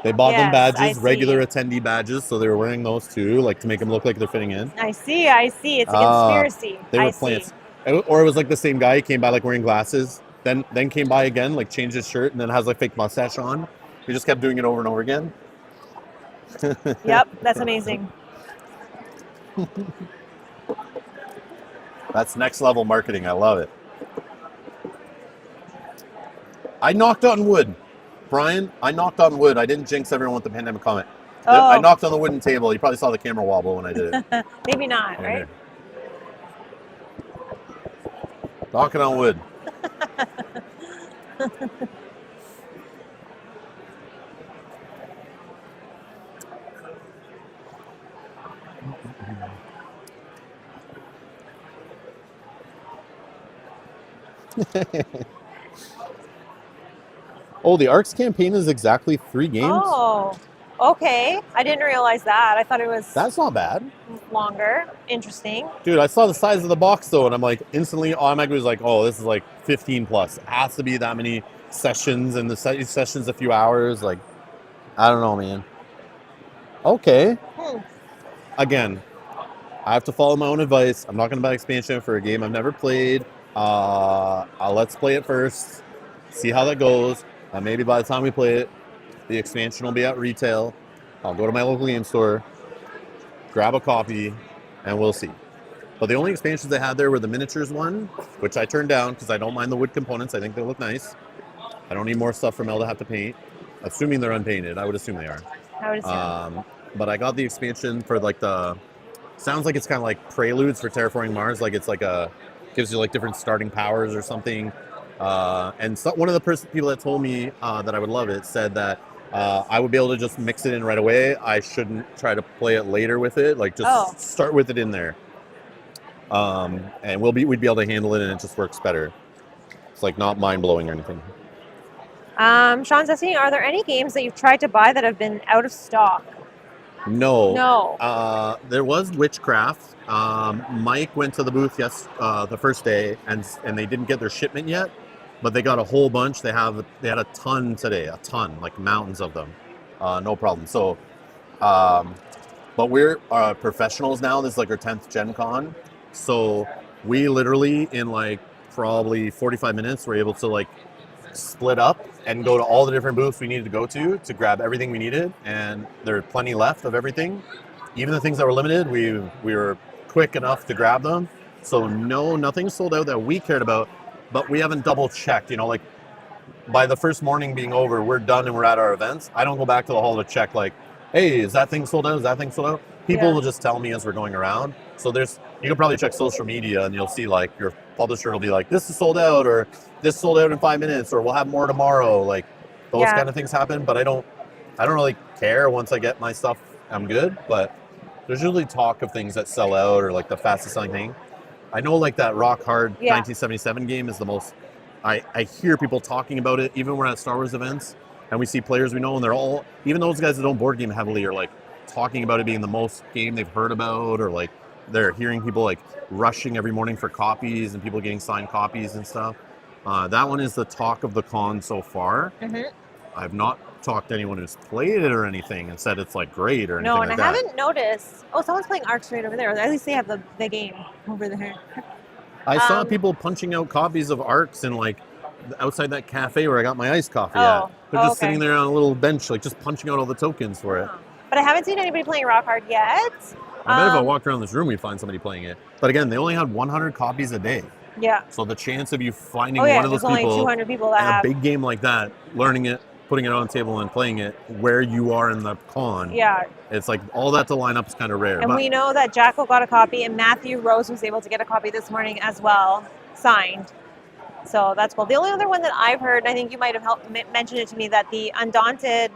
they bought them badges, regular attendee badges, so they were wearing those too, like to make them look like they're fitting in. I see. It's a conspiracy. They were plants. Or it was like the same guy, he came by like wearing glasses, then came by again, like changed his shirt, and then has like fake mustache on. He just kept doing it over and over again. Yep, that's amazing. That's next level marketing. I love it. I knocked on wood. Brian, I knocked on wood. I didn't jinx everyone with the pandemic comment. Oh. I knocked on the wooden table. You probably saw the camera wobble when I did it. Maybe not, right? Knocking on wood. Oh, the Arcs campaign is exactly 3 games? Oh, okay. I didn't realize that. I thought it was... That's not bad. Longer. Interesting. Dude, I saw the size of the box, though, and I'm like, instantly, automatically was like, oh, this is like 15 plus. It has to be that many sessions, and the session's a few hours. Like, I don't know, man. Okay. Again, I have to follow my own advice. I'm not going to buy expansion for a game I've never played. Let's play it first, see how that goes. Maybe by the time we play it, the expansion will be at retail. I'll go to my local game store, grab a copy, and we'll see. But the only expansions they had there were the miniatures one, which I turned down because I don't mind the wood components. I think they look nice. I don't need more stuff for Mel to have to paint. Assuming they're unpainted. I would assume they are. I would assume. But I got the expansion for like sounds like it's kind of like Preludes for Terraforming Mars. Like it's like gives you like different starting powers or something. And so one of the people that told me that I would love it said that I would be able to just mix it in right away. I shouldn't try to play it later with it. Like just start with it in there. And we'd be able to handle it, and it just works better. It's like not mind blowing or anything. Sean's asking, are there any games that you've tried to buy that have been out of stock? No. There was Witchcraft. Mike went to the booth the first day, and they didn't get their shipment yet, but they got a whole bunch. They had a ton today, like mountains of them. No problem. So, but we're professionals now. This is like our 10th Gen Con. So we literally in like probably 45 minutes were able to like split up and go to all the different booths we needed to go to grab everything we needed, and there are plenty left of everything. Even the things that were limited, we were quick enough to grab them. So no, nothing sold out that we cared about. but we haven't double checked. Like by the first morning being over, we're done and we're at our events. I don't go back to the hall to check like, hey, is that thing sold out? Is that thing sold out? People will just tell me as we're going around. So you can probably check social media and you'll see like your publisher will be like, this is sold out, or this sold out in 5 minutes, or we'll have more tomorrow. Like those kind of things happen, but I don't really care. Once I get my stuff, I'm good. But there's usually talk of things that sell out or like the fastest selling thing. I know like that Rock Hard 1977 game is the most, I hear people talking about it, even when we're at Star Wars events, and we see players we know, and they're all, even those guys that don't board game heavily are like talking about it being the most game they've heard about, or like they're hearing people like rushing every morning for copies and people getting signed copies and stuff. That one is the talk of the con so far. I've not talked to anyone who's played it or anything and said it's like great or anything like that. No, and I haven't noticed. Oh, someone's playing Arcs right over there. At least they have the game over there. I saw people punching out copies of Arcs in like outside that cafe where I got my iced coffee at. They're just sitting there on a little bench, like just punching out all the tokens for it. But I haven't seen anybody playing Rock Hard yet. I bet if I walked around this room, we'd find somebody playing it. But again, they only had 100 copies a day. Yeah. So the chance of you finding one of those only people 200 people that in a have big game like that, learning it, putting it on the table and playing it where you are in the con. Yeah. It's like all that to line up is kind of rare. And we know that Jacko got a copy and Matthew Rose was able to get a copy this morning as well, signed. So that's cool. The only other one that I've heard, and I think you might have helped mention it to me, that the Undaunted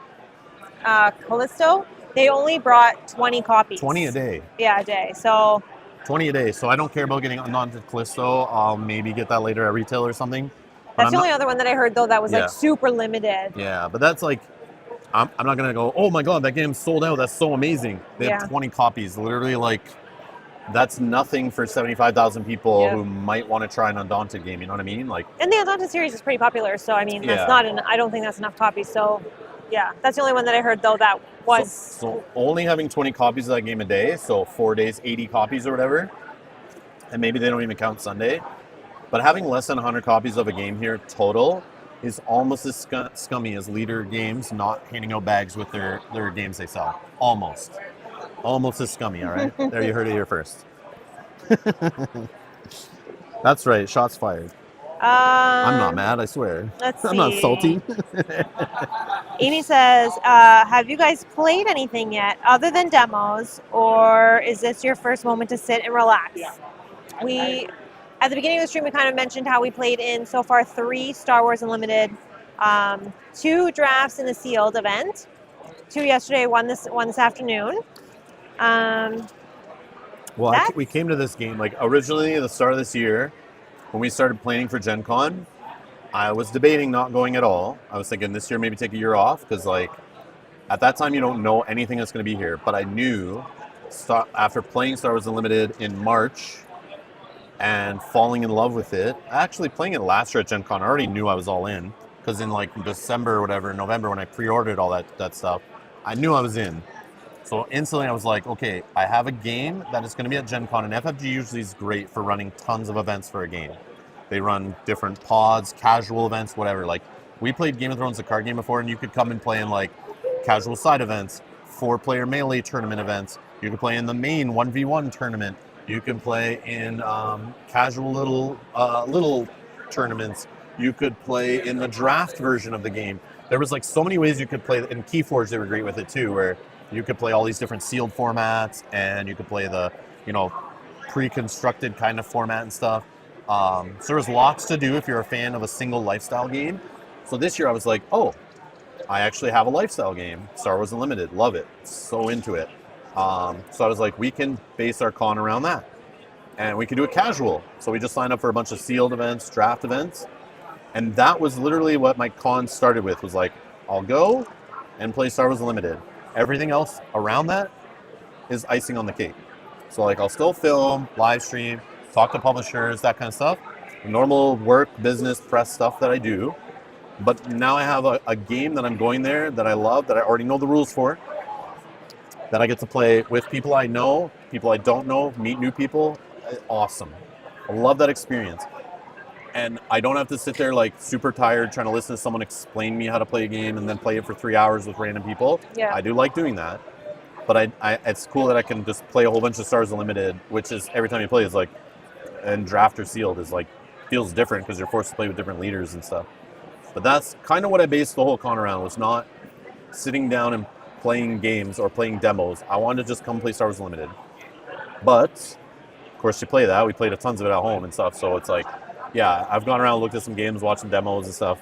Callisto, they only brought 20 copies. 20 a day. Yeah, a day. So 20 a day. So I don't care about getting Undaunted Callisto. I'll maybe get that later at retail or something. That's the only other one that I heard, though, that was like super limited. Yeah, but that's like, I'm not going to go, oh my God, that game's sold out. That's so amazing. They have 20 copies. Literally, like, that's nothing for 75,000 people who might want to try an Undaunted game. You know what I mean? Like, and the Undaunted series is pretty popular. So, I mean, that's I don't think that's enough copies. So, yeah, that's the only one that I heard, though, that was. So only having 20 copies of that game a day, so 4 days, 80 copies or whatever. And maybe they don't even count Sunday. But having less than 100 copies of a game here total is almost as scummy as Leader Games not handing out bags with their games they sell. Almost. Almost as scummy, all right? There, you heard it here first. That's right, shots fired. I'm not mad, I swear. I'm not salty. Amy says, have you guys played anything yet other than demos, or is this your first moment to sit and relax? At the beginning of the stream, we kind of mentioned how we played in so far 3 Star Wars Unlimited, 2 drafts in the sealed event, 2 yesterday, one this afternoon. We came to this game, like originally at the start of this year, when we started planning for Gen Con, I was debating not going at all. I was thinking this year maybe take a year off, because like at that time you don't know anything that's going to be here. But I knew after playing Star Wars Unlimited in March and falling in love with it, actually playing it last year at Gen Con, I already knew I was all in, because in like December or whatever, November, when I pre-ordered all that stuff, I knew I was in. So instantly I was like, okay, I have a game that is going to be at Gen Con, and FFG usually is great for running tons of events for a game. They run different pods, casual events, whatever. Like, we played Game of Thrones, the card game, before, and you could come and play in like casual side events, 4-player melee tournament events. You could play in the main 1v1 tournament. You can play in casual little tournaments. You could play in the draft version of the game. There was like so many ways you could play. In Keyforge, they were great with it too, where you could play all these different sealed formats, and you could play the, pre-constructed kind of format and stuff. So there was lots to do if you're a fan of a single lifestyle game. So this year I was like, oh, I actually have a lifestyle game, Star Wars Unlimited. Love it. So into it. So I was like, we can base our con around that. And we can do it casual. So we just signed up for a bunch of sealed events, draft events. And that was literally what my con started with, was like, I'll go and play Star Wars Unlimited. Everything else around that is icing on the cake. So like, I'll still film, live stream, talk to publishers, that kind of stuff. Normal work, business, press stuff that I do. But now I have a game that I'm going there that I love, that I already know the rules for, that I get to play with people I know, people I don't know, meet new people. Awesome. I love that experience. And I don't have to sit there like super tired trying to listen to someone explain me how to play a game and then play it for 3 hours with random people. Yeah. I do like doing that. But it's cool that I can just play a whole bunch of Star Wars Unlimited, which is every time you play is like, and draft or sealed is like feels different because you're forced to play with different leaders and stuff. But that's kind of what I based the whole con around, was not sitting down and playing games or playing demos. I wanted to just come play Star Wars Limited. But, of course, you play that. We played tons of it at home and stuff. So it's like, yeah, I've gone around, looked at some games, watched some demos and stuff.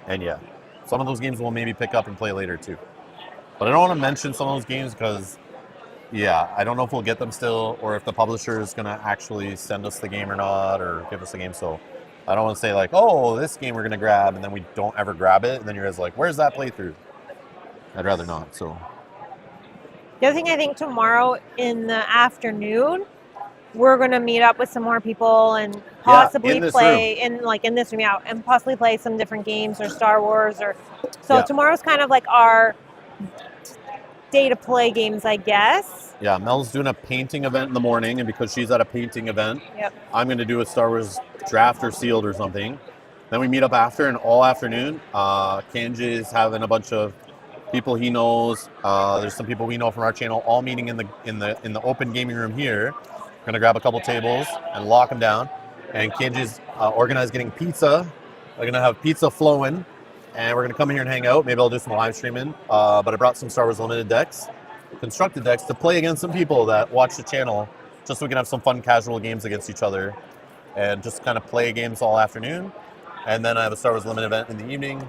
And yeah, some of those games we'll maybe pick up and play later too. But I don't want to mention some of those games because, yeah, I don't know if we'll get them still or if the publisher is going to actually send us the game or not or give us the game. So I don't want to say like, oh, this game we're going to grab and then we don't ever grab it. And then you're guys like, where's that playthrough? I'd rather not. So The other thing, I think tomorrow in the afternoon, we're going to meet up with some more people and possibly play in this room, yeah, and possibly play some different games or Star Wars or so. Yeah. Tomorrow's kind of like our day to play games, I guess. yeah, Mel's doing a painting event in the morning, and because she's at a painting event, Yep. I'm going to do a Star Wars draft or sealed or something. Then we meet up after, and all afternoon, Kanji's having a bunch of people he knows. There's some people we know from our channel, all meeting in the open gaming room here. Gonna grab a couple tables and lock them down. And Kanji's organized getting pizza. We're gonna have pizza flowing, and we're gonna come in here and hang out. Maybe I'll do some live streaming. But I brought some Star Wars Limited decks, constructed decks, to play against some people that watch the channel, just so we can have some fun casual games against each other, and just kind of play games all afternoon. And then I have a Star Wars Limited event in the evening.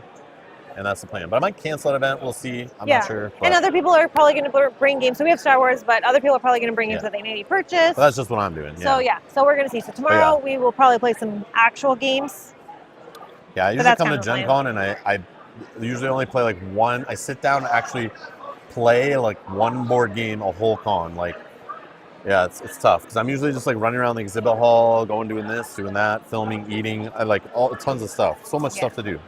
And that's the plan. But I might cancel that event. We'll see. I'm not sure. But And other people are probably going to bring games. So we have Star Wars, but other people are probably going to bring games that they maybe purchased. that's just what I'm doing. Yeah. So we're going to see. So tomorrow we will probably play some actual games. Yeah, I usually come to Gen Con and I usually only play like one. I sit down and actually play like one board game a whole con. Like, yeah, it's tough because I'm usually just like running around the exhibit hall, going doing this, doing that, filming, eating. I like tons of stuff. So much stuff to do.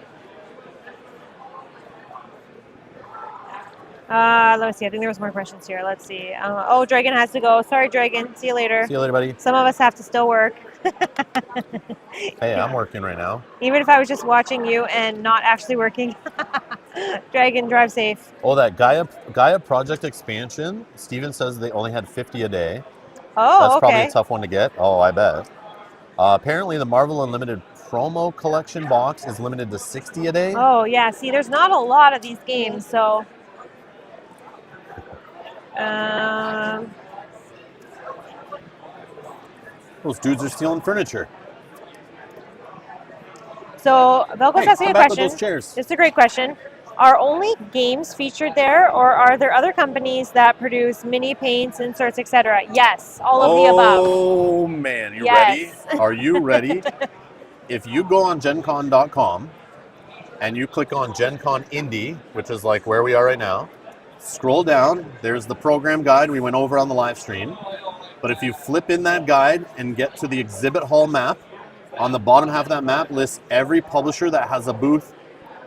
Let me see. I think there was more questions here. Let's see. Oh, Dragon has to go. Sorry, Dragon. See you later. See you later, buddy. Some of us have to still work. Hey, I'm working right now. Even if I was just watching you and not actually working. Dragon, drive safe. Oh, that Gaia Project expansion. Steven says they only had 50 a day. Oh, That's okay. probably a tough one to get. Oh, I bet. Apparently, the Marvel Unlimited promo collection box is limited to 60 a day. Oh, yeah. See, there's not a lot of these games, so... Those dudes are stealing furniture. So Velco's asking a come back with question. those chairs. It's a great question. Are only games featured there, or are there other companies that produce mini paints, inserts, etc.? Yes, all of the above. Oh man, you Yes. ready? Are you ready? If you go on GenCon.com and you click on GenCon Indie, which is like where we are right now, scroll down. There's the program guide we went over on the live stream. But if you flip in that guide and get to the exhibit hall map, on the bottom half of that map lists every publisher that has a booth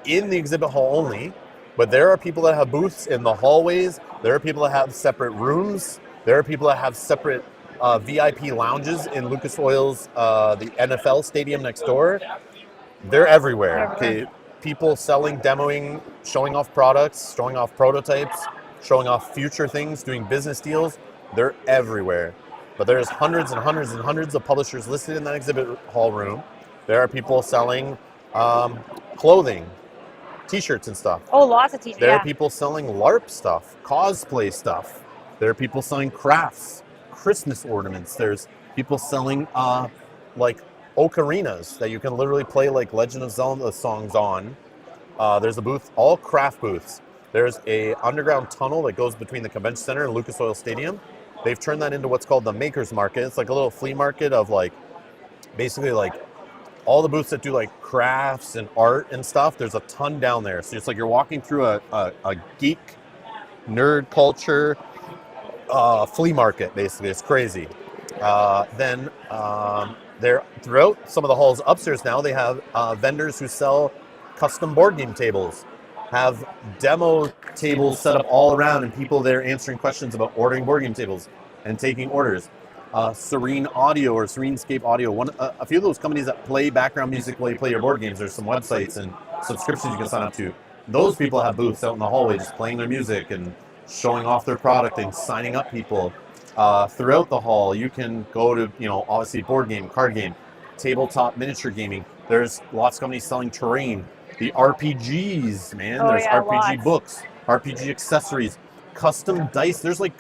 in the exhibit hall only. But there are people that have booths in the hallways. There are people that have separate rooms. There are people that have separate VIP lounges in Lucas Oil's the NFL stadium next door. They're everywhere. Okay, people selling, demoing, showing off products, showing off prototypes, showing off future things, doing business deals. They're everywhere. But there's hundreds and hundreds and hundreds of publishers listed in that exhibit hall room. There are people selling clothing, t-shirts and stuff. Oh, lots of t-shirts. There are people selling LARP stuff, cosplay stuff. There are people selling crafts, Christmas ornaments. There's people selling like ocarinas that you can literally play like Legend of Zelda songs on. There's a booth, all craft booths. There's a underground tunnel that goes between the convention center and Lucas Oil Stadium. They've turned that into what's called the Makers Market. It's like a little flea market of like, basically like all the booths that do like crafts and art and stuff. There's a ton down there. So it's like you're walking through a geek nerd culture flea market, basically. It's crazy. Then there, throughout some of the halls upstairs now, they have vendors who sell custom board game tables, have demo tables set up all around, and people there answering questions about ordering board game tables and taking orders. Serene Audio or Serenescape Audio, a few of those companies that play background music while you play your board games. There's some websites and subscriptions you can sign up to. Those people have booths out in the hallway just playing their music and showing off their product and signing up people. throughout the hall. You can go to, obviously board game, card game, tabletop, miniature gaming. There's lots of companies selling terrain. The RPGs, man. Oh There's yeah, RPG lots. books, RPG accessories, custom dice. There's like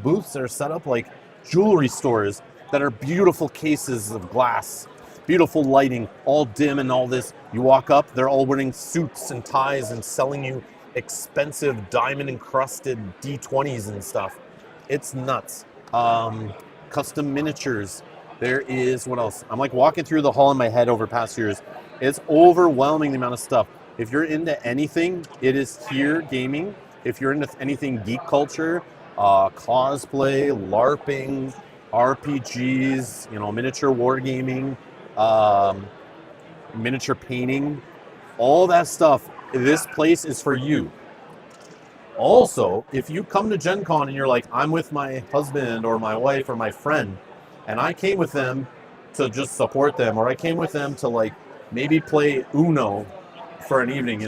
booths that are set up like jewelry stores that are beautiful cases of glass, beautiful lighting, all dim and all this. You walk up, they're all wearing suits and ties and selling you expensive diamond encrusted D20s and stuff. It's nuts. Custom miniatures. There is, what else? I'm like walking through the hall in my head over past years. It's overwhelming the amount of stuff. If you're into anything, it is here gaming. If you're into anything geek culture, cosplay, LARPing, RPGs, miniature wargaming, miniature painting, all that stuff, this place is for you. Also, if you come to Gen Con and you're like, I'm with my husband or my wife or my friend, and I came with them to just support them, or I came with them to like maybe play Uno for an evening,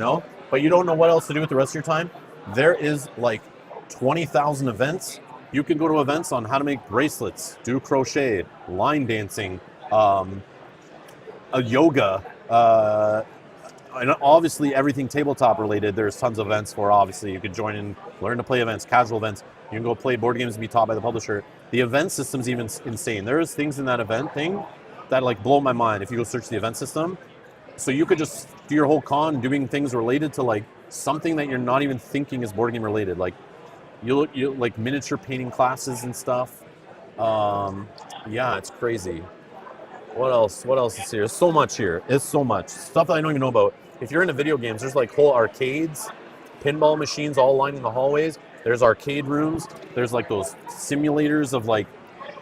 but you don't know what else to do with the rest of your time, there is like 20,000 events. You can go to events on how to make bracelets, do crochet, line dancing, a yoga, and obviously everything tabletop related. There's tons of events for. Obviously, you can join in, learn to play events, casual events. You can go play board games and be taught by the publisher. The event system's even insane. There's things in that event thing that like blow my mind. If you go search the event system, so you could just do your whole con doing things related to like something that you're not even thinking is board game related. Like you like miniature painting classes and stuff. Yeah, it's crazy. What else is here? There's so much here. It's so much stuff that I don't even know about. If you're into video games, there's like whole arcades, pinball machines all lining the hallways. There's arcade rooms. There's like those simulators of like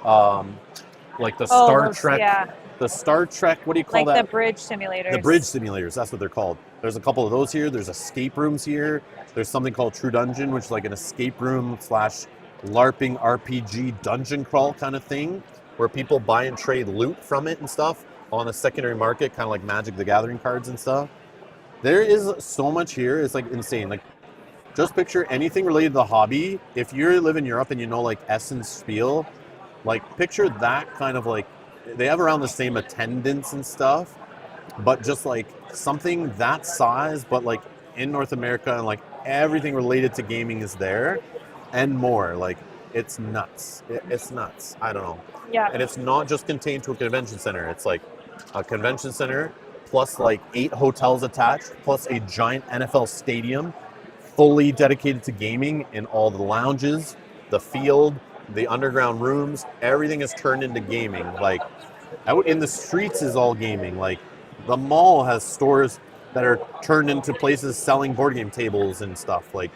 the Star Trek. Yeah. The Star Trek, what do you call like that? the bridge simulators. The bridge simulators, that's what they're called. There's a couple of those here. There's escape rooms here. There's something called True Dungeon, which is like an escape room / LARPing RPG dungeon crawl kind of thing, where people buy and trade loot from it and stuff on the secondary market, kind of like Magic the Gathering cards and stuff. There is so much here. It's like insane. Like, just picture anything related to the hobby. If you live in Europe and you know like Essen Spiel, like picture that kind of like, they have around the same attendance and stuff, but just like something that size, but like in North America, and like everything related to gaming is there and more. Like it's nuts. It's nuts. I don't know. Yeah. And it's not just contained to a convention center. It's like a convention center plus like 8 hotels attached, plus a giant NFL stadium fully dedicated to gaming in all the lounges, the field, the underground rooms. Everything is turned into gaming. Like out in the streets is all gaming. Like the mall has stores that are turned into places selling board game tables and stuff. Like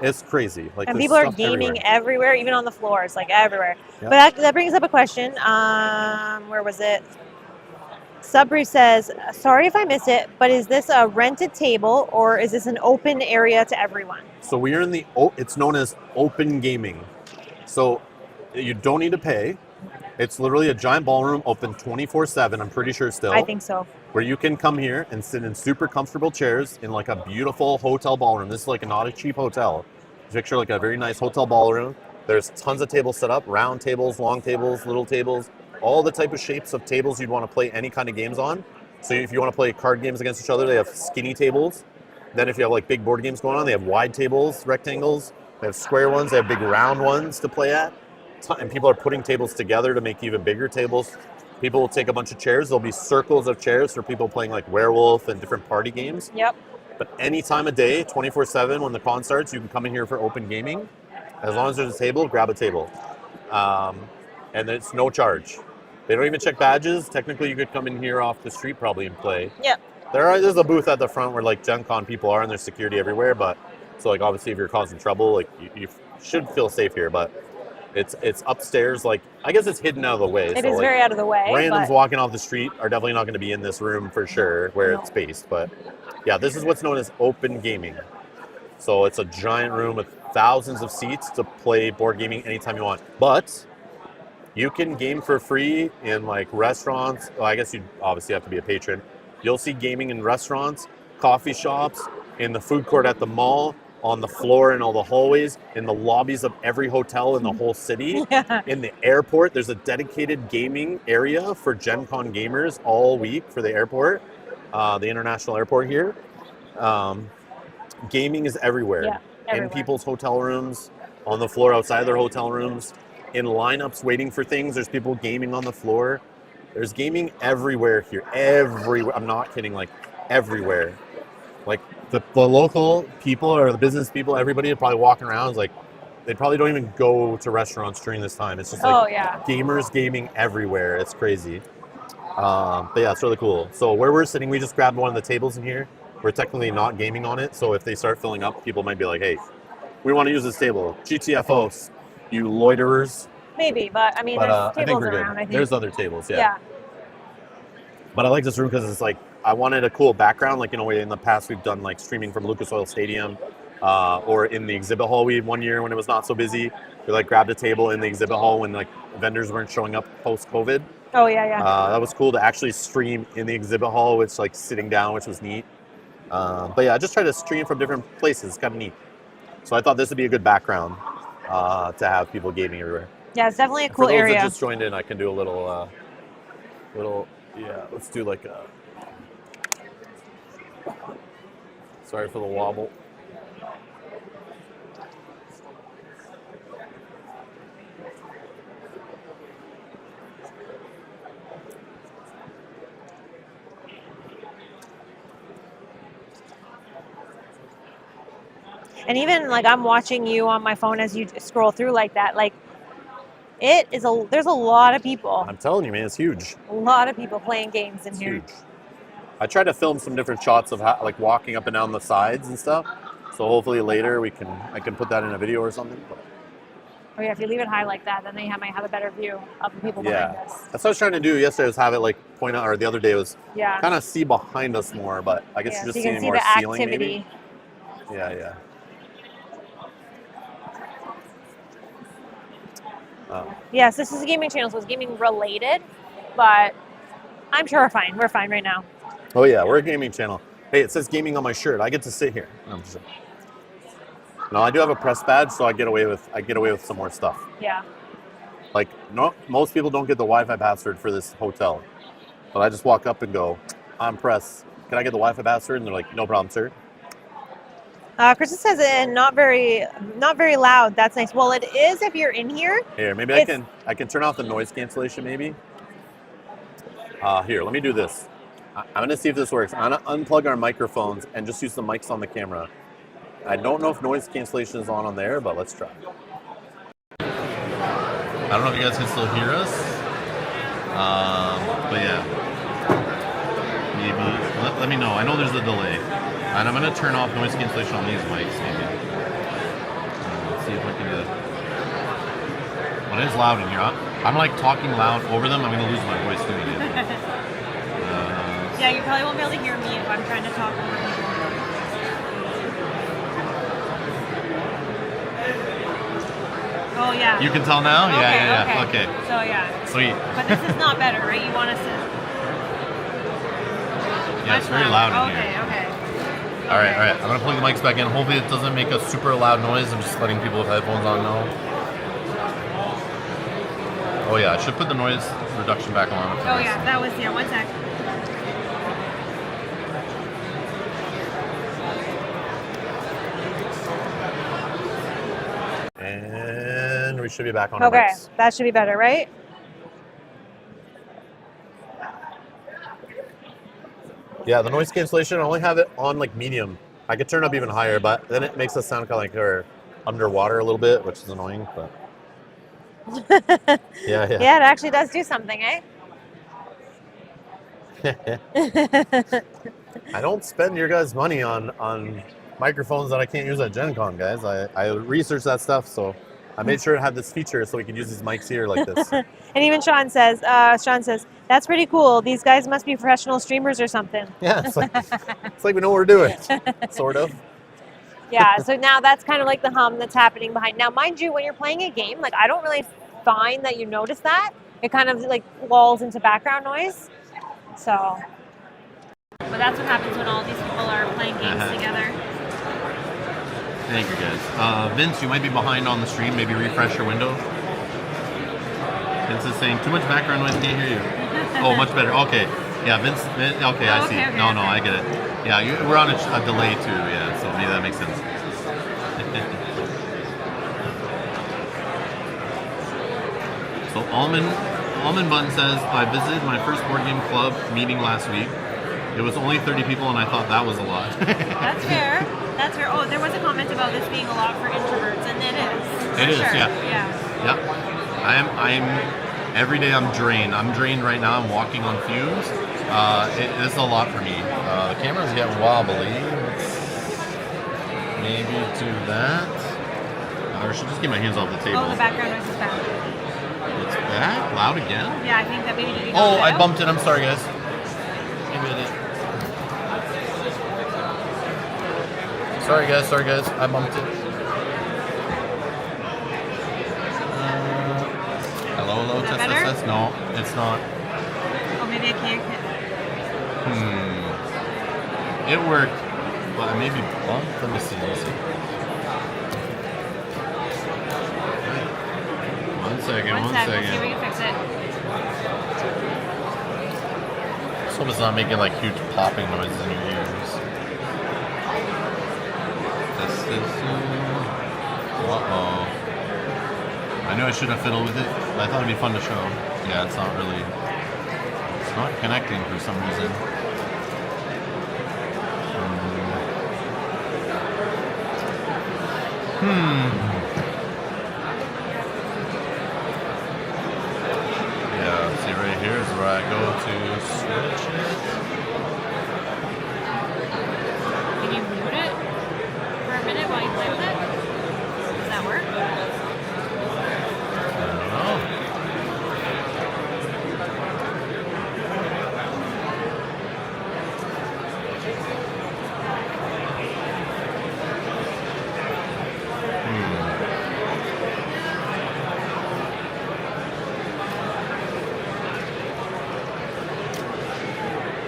it's crazy. Like, and there's people are stuff gaming everywhere, even on the floors, like everywhere. Yep. But that brings up a question. Where was it? Subrief says, sorry if I miss it, but is this a rented table or is this an open area to everyone? So we are in it's known as open gaming. So you don't need to pay. It's literally a giant ballroom open 24/7, I'm pretty sure still. I think so. Where you can come here and sit in super comfortable chairs in like a beautiful hotel ballroom. This is like not a cheap hotel. Picture like a very nice hotel ballroom. There's tons of tables set up, round tables, long tables, little tables, all the type of shapes of tables you'd want to play any kind of games on. So if you want to play card games against each other, they have skinny tables. Then if you have like big board games going on, they have wide tables, rectangles. They have square ones, they have big round ones to play at. And people are putting tables together to make even bigger tables. People will take a bunch of chairs. There'll be circles of chairs for people playing like Werewolf and different party games. Yep. But any time of day, 24/7, when the con starts, you can come in here for open gaming. As long as there's a table, grab a table. And it's no charge. They don't even check badges. Technically, you could come in here off the street probably and play. Yep. There's a booth at the front where like Gen Con people are, and there's security everywhere. But so like obviously if you're causing trouble, like you should feel safe here. But it's upstairs. Like I guess it's hidden out of the way. It so, is like, very out of the way. Randoms but walking off the street are definitely not going to be in this room for sure where it's based. But yeah, this is what's known as open gaming. So it's a giant room with thousands of seats to play board gaming anytime you want. But you can game for free in like restaurants. Well, I guess you obviously have to be a patron. You'll see gaming in restaurants, coffee shops, in the food court at the mall. on the floor in all the hallways, in the lobbies of every hotel in the whole city. Yeah. In the airport, there's a dedicated gaming area for Gen Con gamers all week for the airport, the international airport here. Gaming is everywhere. Yeah, In everywhere. people's hotel rooms, on the floor outside their hotel rooms, in lineups waiting for things. There's people gaming on the floor. There's gaming everywhere here. Everywhere. I'm not kidding. Like everywhere. Like the local people or the business people, everybody probably walking around is like, they probably don't even go to restaurants during this time. It's just like Oh, yeah. gamers gaming everywhere. It's crazy. But yeah, it's really cool. So where we're sitting, we just grabbed one of the tables in here. We're technically not gaming on it. So if they start filling up, people might be like, hey, we want to use this table. GTFOs, you loiterers. Maybe, but I mean, But there's I think tables we're good. around. I think. There's other tables, Yeah. But I like this room because it's like, I wanted a cool background. Like, in the past, we've done like streaming from Lucas Oil Stadium or in the exhibit hall. We one year when it was not so busy, we like grabbed a table in the exhibit hall when like vendors weren't showing up post-COVID. Oh, yeah. That was cool to actually stream in the exhibit hall, which like sitting down, which was neat. But yeah, I just try to stream from different places. It's kind of neat. So I thought this would be a good background to have people gaming everywhere. Yeah, it's definitely a cool For those area. that just joined in, I can do a little, let's do like a, sorry for the wobble. And even like I'm watching you on my phone as you scroll through like that. Like there's a lot of people. I'm telling you, man, it's huge. A lot of people playing games in It's here. huge. I tried to film some different shots of how, like walking up and down the sides and stuff. So hopefully later I can put that in a video or something. But Oh yeah, if you leave it high like that, then they might have a better view of the people behind yeah, us. that's what I was trying to do yesterday. Was have it like point out, or the other day was Yeah. kind of see behind us more. But I guess Yeah, you're just so you can seeing see more the ceiling, activity. maybe. Yeah. Yes, this is a gaming channel, so it's gaming related, but I'm sure we're fine. We're fine right now. Oh yeah, we're a gaming channel. Hey, it says gaming on my shirt. I get to sit here. No, I'm just joking. No, I do have a press badge, so I get away with some more stuff. Yeah. Like, no, most people don't get the Wi-Fi password for this hotel, but I just walk up and go, "I'm press. Can I get the Wi-Fi password?" And they're like, "No problem, sir." Krista says not very loud. That's nice. Well, it is if you're in here. Here, maybe I can turn off the noise cancellation. Maybe. Here, let me do this. I'm gonna see if this works. I'm gonna unplug our microphones and just use the mics on the camera. I don't know if noise cancellation is on there, but let's try. I don't know if you guys can still hear us, but yeah, maybe let me know. I know there's a delay, and I'm gonna turn off noise cancellation on these mics. Maybe let's see if I can do that. Well, it is loud in here. I'm like talking loud over them. I'm gonna lose my voice doing it. Yeah, you probably won't be able to hear me if I'm trying to talk over people. Oh yeah. You can tell now? Yeah. Okay. So yeah. Sweet. But this is not better, right? You want us to. Yeah, it's very loud in here. Okay. All right. I'm gonna plug the mics back in. Hopefully it doesn't make a super loud noise. I'm just letting people with headphones on know. Oh yeah, I should put the noise reduction back on. Oh yeah, that was 1 sec. And we should be back on our Okay, mics. that should be better, right? Yeah, the noise cancellation, I only have it on like medium. I could turn up even higher, but then it makes us sound kind of like we're underwater a little bit, which is annoying, but yeah. Yeah, it actually does do something, eh? I don't spend your guys' money on microphones that I can't use at Gen Con, guys. I researched that stuff, so I made sure it had this feature so we could use these mics here like this. And even Sean says, that's pretty cool. These guys must be professional streamers or something. Yeah, it's like we know what we're doing, sort of. Yeah, so now that's kind of like the hum that's happening behind. Now, mind you, when you're playing a game, like I don't really find that you notice that. It kind of like lulls into background noise. So, but that's what happens when all these people are playing games together. Thank you, guys. Vince, you might be behind on the stream. Maybe refresh your window. Vince is saying too much background noise. Can't hear you. Oh, much better. Okay. Yeah, Vince. Okay, I see. Okay, No, okay. I get it. Yeah, we're on a delay too. Yeah, so maybe that makes sense. So Almond Bun says, I visited my first board game club meeting last week. It was only 30 people, and I thought that was a lot. That's fair. That's fair. Oh, there was a comment about this being a lot for introverts, and it is. It is, sure. yeah. Yep. I'm every day I'm drained. I'm drained right now. I'm walking on fumes. It is a lot for me. The cameras get wobbly. Let's maybe do that. Or should just get my hands off the table. Oh, the background noise is bad. It's back? Loud again? Yeah, I think that maybe you Oh, I bumped it. I'm sorry, guys. Maybe I did. Sorry, guys. I bumped it. Hello, test. No, it's not. Oh, maybe I can't. It worked, but maybe bumped. Let me see. One second. We'll see if we can fix it. Let's hope it's not making like huge popping noises in your ears. Uh-oh. I knew I should have fiddled with it, but I thought it'd be fun to show. Yeah, it's not connecting for some reason. Yeah, see right here is where I go to switch it. Can you mute it for a minute while you play with it? Does that work? I don't know.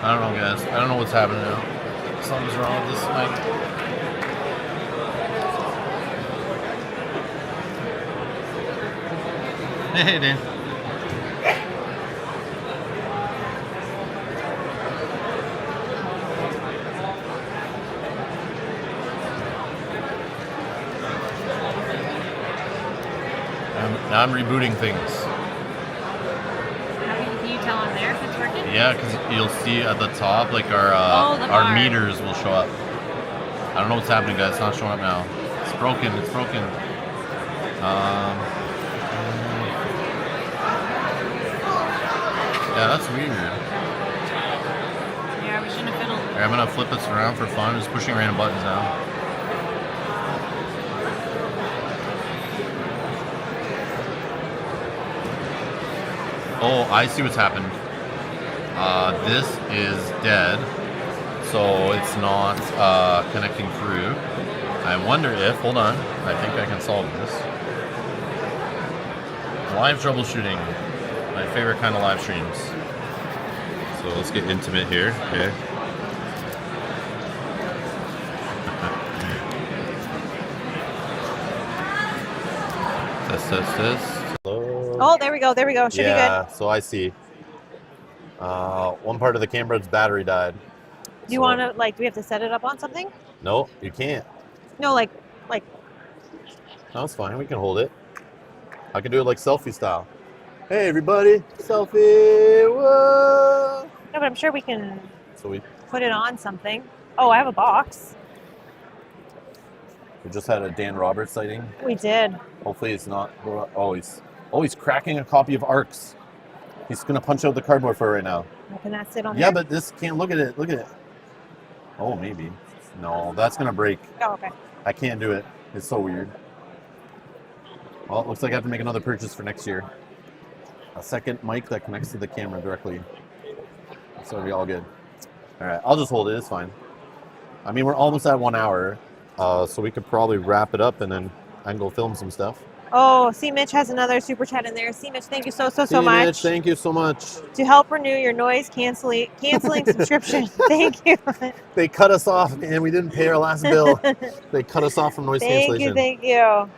I don't know, guys. I don't know what's happening now. Something's wrong with this mic. Hey, Dan. Now I'm rebooting things. Can you tell on there if it's working? Yeah, because you'll see at the top, like our the bar. meters will show up. I don't know what's happening, guys. It's not showing up now. It's broken. Yeah, that's weird. Yeah, we shouldn't have fiddled. Here, I'm gonna flip this around for fun. Just pushing random buttons now. Oh, I see what's happened. This is dead, so it's not connecting through. I wonder if, hold on, I think I can solve this. Live troubleshooting, my favorite kind of live streams. So let's get intimate here, okay? Test. Hello. Oh, there we go. Should be Yeah, good. so I see. One part of the camera's battery died. Do you want to, do we have to set it up on something? No, you can't. No, like. No, it's fine. We can hold it. I can do it like selfie style. Hey, everybody. Selfie. Whoa. No, but I'm sure we can So we put it on something. Oh, I have a box. just had a Dan Roberts sighting. We did. Hopefully it's not. Oh, he's cracking a copy of Arcs. He's going to punch out the cardboard for it right now. Can that sit on Yeah, there? but this can't. Look at it. Oh, maybe. No, that's going to break. Oh, okay. I can't do it. It's so weird. Well, it looks like I have to make another purchase for next year. A second mic that connects to the camera directly. So it'll be all good. All right, I'll just hold it. It's fine. I mean, we're almost at 1 hour, so we could probably wrap it up and then I can go film some stuff. Oh, C. Mitch has another super chat in there. C. Mitch, thank you so Hey, much. Mitch, thank you so much. To help renew your noise canceling subscription. Thank you. They cut us off, man. We didn't pay our last bill. They cut us off from noise cancellation. Thank you.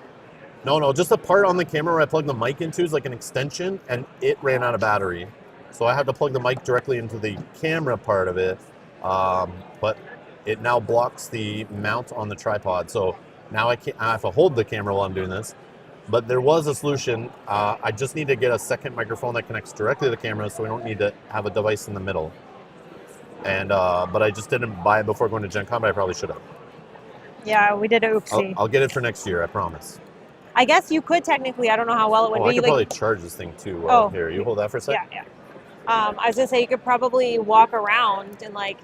No, just the part on the camera where I plug the mic into is like an extension, and it ran out of battery. So I had to plug the mic directly into the camera part of it, but it now blocks the mount on the tripod. So now I have to hold the camera while I'm doing this. But there was a solution. I just need to get a second microphone that connects directly to the camera, so we don't need to have a device in the middle. And but I just didn't buy it before going to Gen Con, but I probably should have. Yeah, we did a oopsie. I'll get it for next year, I promise. I guess you could technically. I don't know how well it would be. I could probably charge this thing too. Here, you hold that for a sec. Yeah. I was gonna say you could probably walk around and like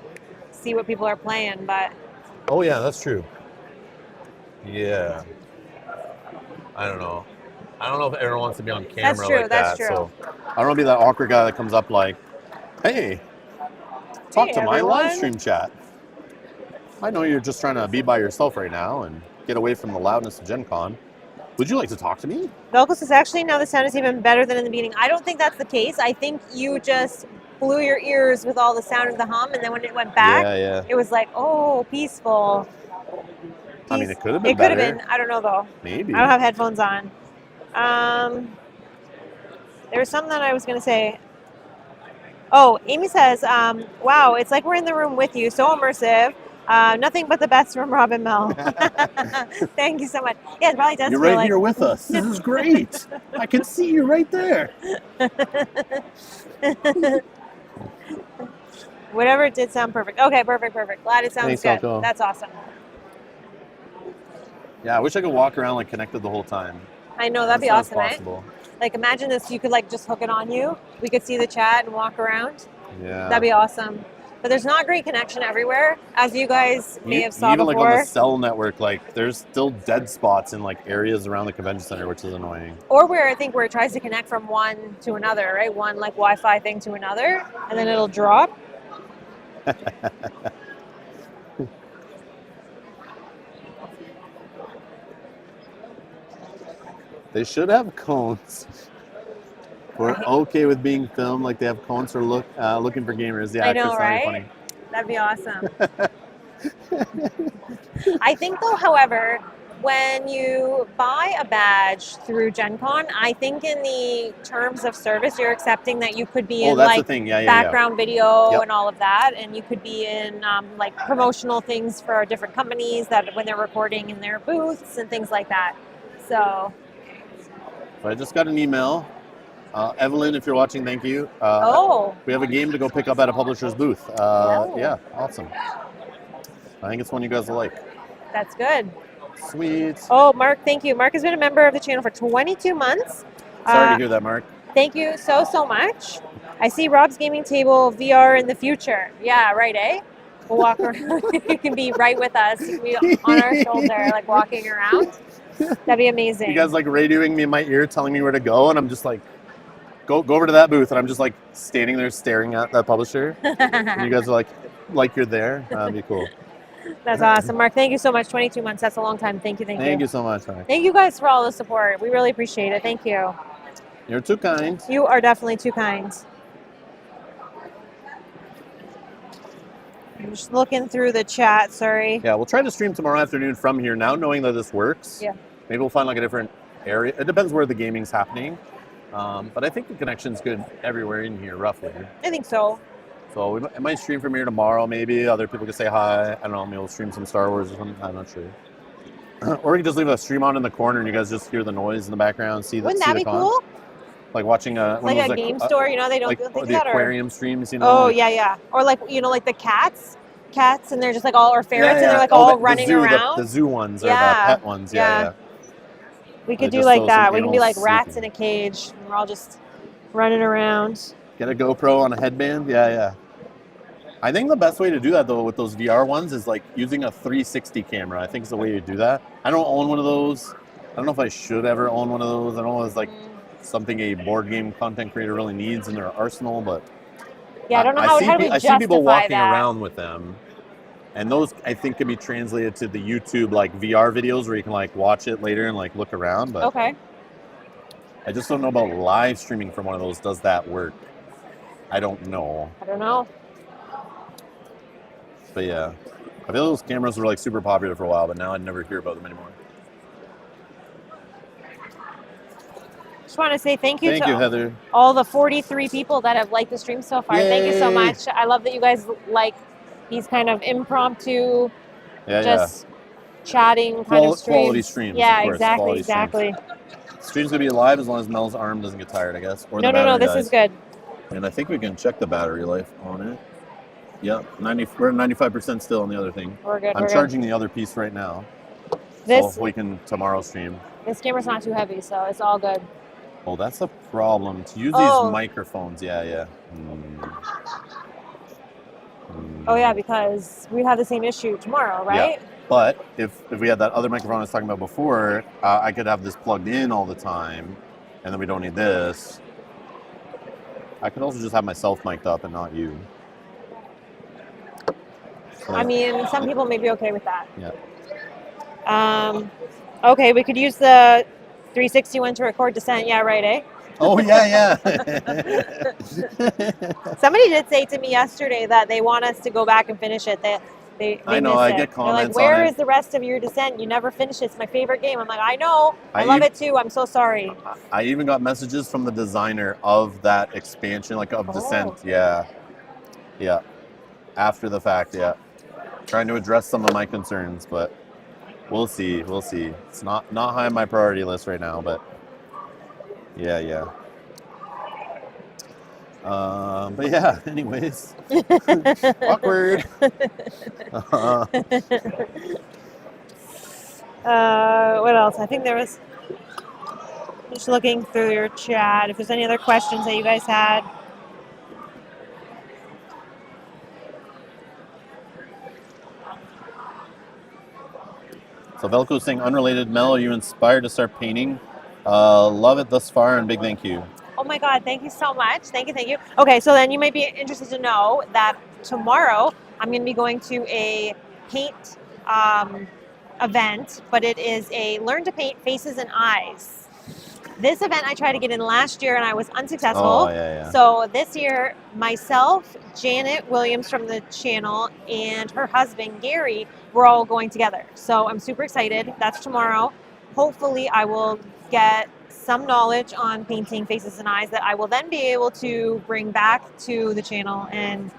see what people are playing, but. Oh yeah, that's true. Yeah. I don't know if everyone wants to be on camera like that. That's true. So I don't want to be that awkward guy that comes up like, "Hey, talk to my live stream chat. I know you're just trying to be by yourself right now and get away from the loudness of Gen Con. Would you like to talk to me?" Velcro says, actually, now the sound is even better than in the beginning. I don't think that's the case. I think you just blew your ears with all the sound of the hum, and then when it went back, it was like, oh, peaceful. I mean, it could have been better. It could have been. I don't know, though. Maybe. I don't have headphones on. There was something that I was going to say. Oh, Amy says, wow, it's like we're in the room with you. So immersive. Nothing but the best from Rob and Mel. Thank you so much. Yeah, it probably does. You're right here with us. This is great. I can see you right there. Whatever, it did sound perfect. Okay, perfect. Glad it sounds good. Falco. That's awesome. Yeah, I wish I could walk around like connected the whole time. I know, that'd be awesome, possible. Right? Like imagine this, you could like just hook it on you. We could see the chat and walk around. Yeah. That'd be awesome. But there's not great connection everywhere, as you guys may have saw before. Even like on the cell network, like there's still dead spots in like areas around the convention center, which is annoying. Or where it tries to connect from one to another, right? One like Wi-Fi thing to another, and then it'll drop. They should have cones. We're okay with being filmed like they have cones for looking for gamers. Yeah, I know, right? Funny. That'd be awesome. I think though, however, when you buy a badge through Gen Con, I think in the terms of service, you're accepting that you could be in like background video and all of that, and you could be in like promotional things for different companies that when they're recording in their booths and things like that. So I just got an email. Evelyn, if you're watching, thank you. We have a game to go pick up at a publisher's booth. Yeah, awesome. I think it's one you guys will like. That's good. Sweet. Oh, Mark, thank you. Mark has been a member of the channel for 22 months. Sorry to hear that, Mark. Thank you so much. I see Rob's gaming table VR in the future. Yeah, right, eh? We'll walk around. You can be right with us. You can be on our shoulder, like walking around. That'd be amazing. You guys like radioing me in my ear, telling me where to go, and I'm just like, go over to that booth, and I'm just like standing there staring at that publisher. And you guys are like you're there. That'd be cool. That's awesome. Mark, thank you so much. 22 months. That's a long time. Thank you. Thank you so much, Mark. Thank you guys for all the support. We really appreciate it. Thank you. You're too kind. You are definitely too kind. I'm just looking through the chat. Sorry. Yeah, we'll try to stream tomorrow afternoon from here now, knowing that this works. Yeah. Maybe we'll find like a different area. It depends where the gaming's happening. But I think the connection's good everywhere in here, roughly. I think so. So I might stream from here tomorrow, maybe. Other people can say hi. I don't know, maybe we'll stream some Star Wars or something. I'm not sure. Or we can just leave a stream on in the corner and you guys just hear the noise in the background. Wouldn't that be cool? Like watching a game store, you know, they don't think the that. aquarium streams, you Oh, know. yeah. Or like, you know, like the cats, and they're just like all, or ferrets, and they're like all running around. The zoo ones or the pet ones, yeah. We could do like that. We can be like rats in a cage, and we're all just running around. Get a GoPro on a headband, yeah. I think the best way to do that though with those VR ones is like using a 360 camera. I think is the way to do that. I don't own one of those. I don't know if I should ever own one of those. I don't know if it's like something a board game content creator really needs in their arsenal, but yeah, I don't know how to I see people walking around with them, and those I think can be translated to the YouTube like VR videos where you can like watch it later and like look around. But okay, I just don't know about live streaming from one of those. Does that work? I don't know. I don't know. But yeah, I feel those cameras were like super popular for a while, but now I never hear about them anymore. Just want to say thank you Thank to you, Heather. all the 43 people that have liked the stream so far. Thank you so Yay. much. I love that you guys like these kind of impromptu, just chatting kind of streams. Quality streams, Yeah, of course. exactly, Quality exactly. Stream's gonna be live as long as Mel's arm doesn't get tired, I guess, or No, the battery this dies. is good. And I think we can check the battery life on it. Yeah, we're at 95% still on the other thing. We're good. I'm charging the other piece right now. This so we can tomorrow stream. This camera's not too heavy, so it's all good. Oh, that's the problem. To use these microphones, yeah. Oh yeah, because we have the same issue tomorrow, right? Yeah. But if we had that other microphone I was talking about before, I could have this plugged in all the time, and then we don't need this. I could also just have myself mic'd up and not you. So, I mean, some people may be okay with that. Yeah. Okay, we could use the 360 one to record descent. Yeah, right, eh? Oh, yeah. Somebody did say to me yesterday that they want us to go back and finish it. They I know, I get comments They're like, on where it. is the rest of your descent? You never finish it. It's my favorite game. I'm like, I know. I love it too. I'm so sorry. I even got messages from the designer of that expansion, like of Descent. Yeah. After the fact, yeah. Trying to address some of my concerns, but we'll see. It's not high on my priority list right now, but yeah. But yeah, anyways. Awkward. What else? I think there was, just looking through your chat, if there's any other questions that you guys had. So Velco's saying, unrelated, Mel, are you inspired to start painting? Love it thus far, and big thank you. Oh my God, thank you so much. Thank you. Okay, so then you might be interested to know that tomorrow I'm going to be going to a paint event, but it is a Learn to Paint Faces and Eyes. This event I tried to get in last year and I was unsuccessful. Oh, yeah. So this year, myself, Janet Williams from the channel, and her husband, Gary, we're all going together. So I'm super excited. That's tomorrow. Hopefully I will get some knowledge on painting faces and eyes that I will then be able to bring back to the channel and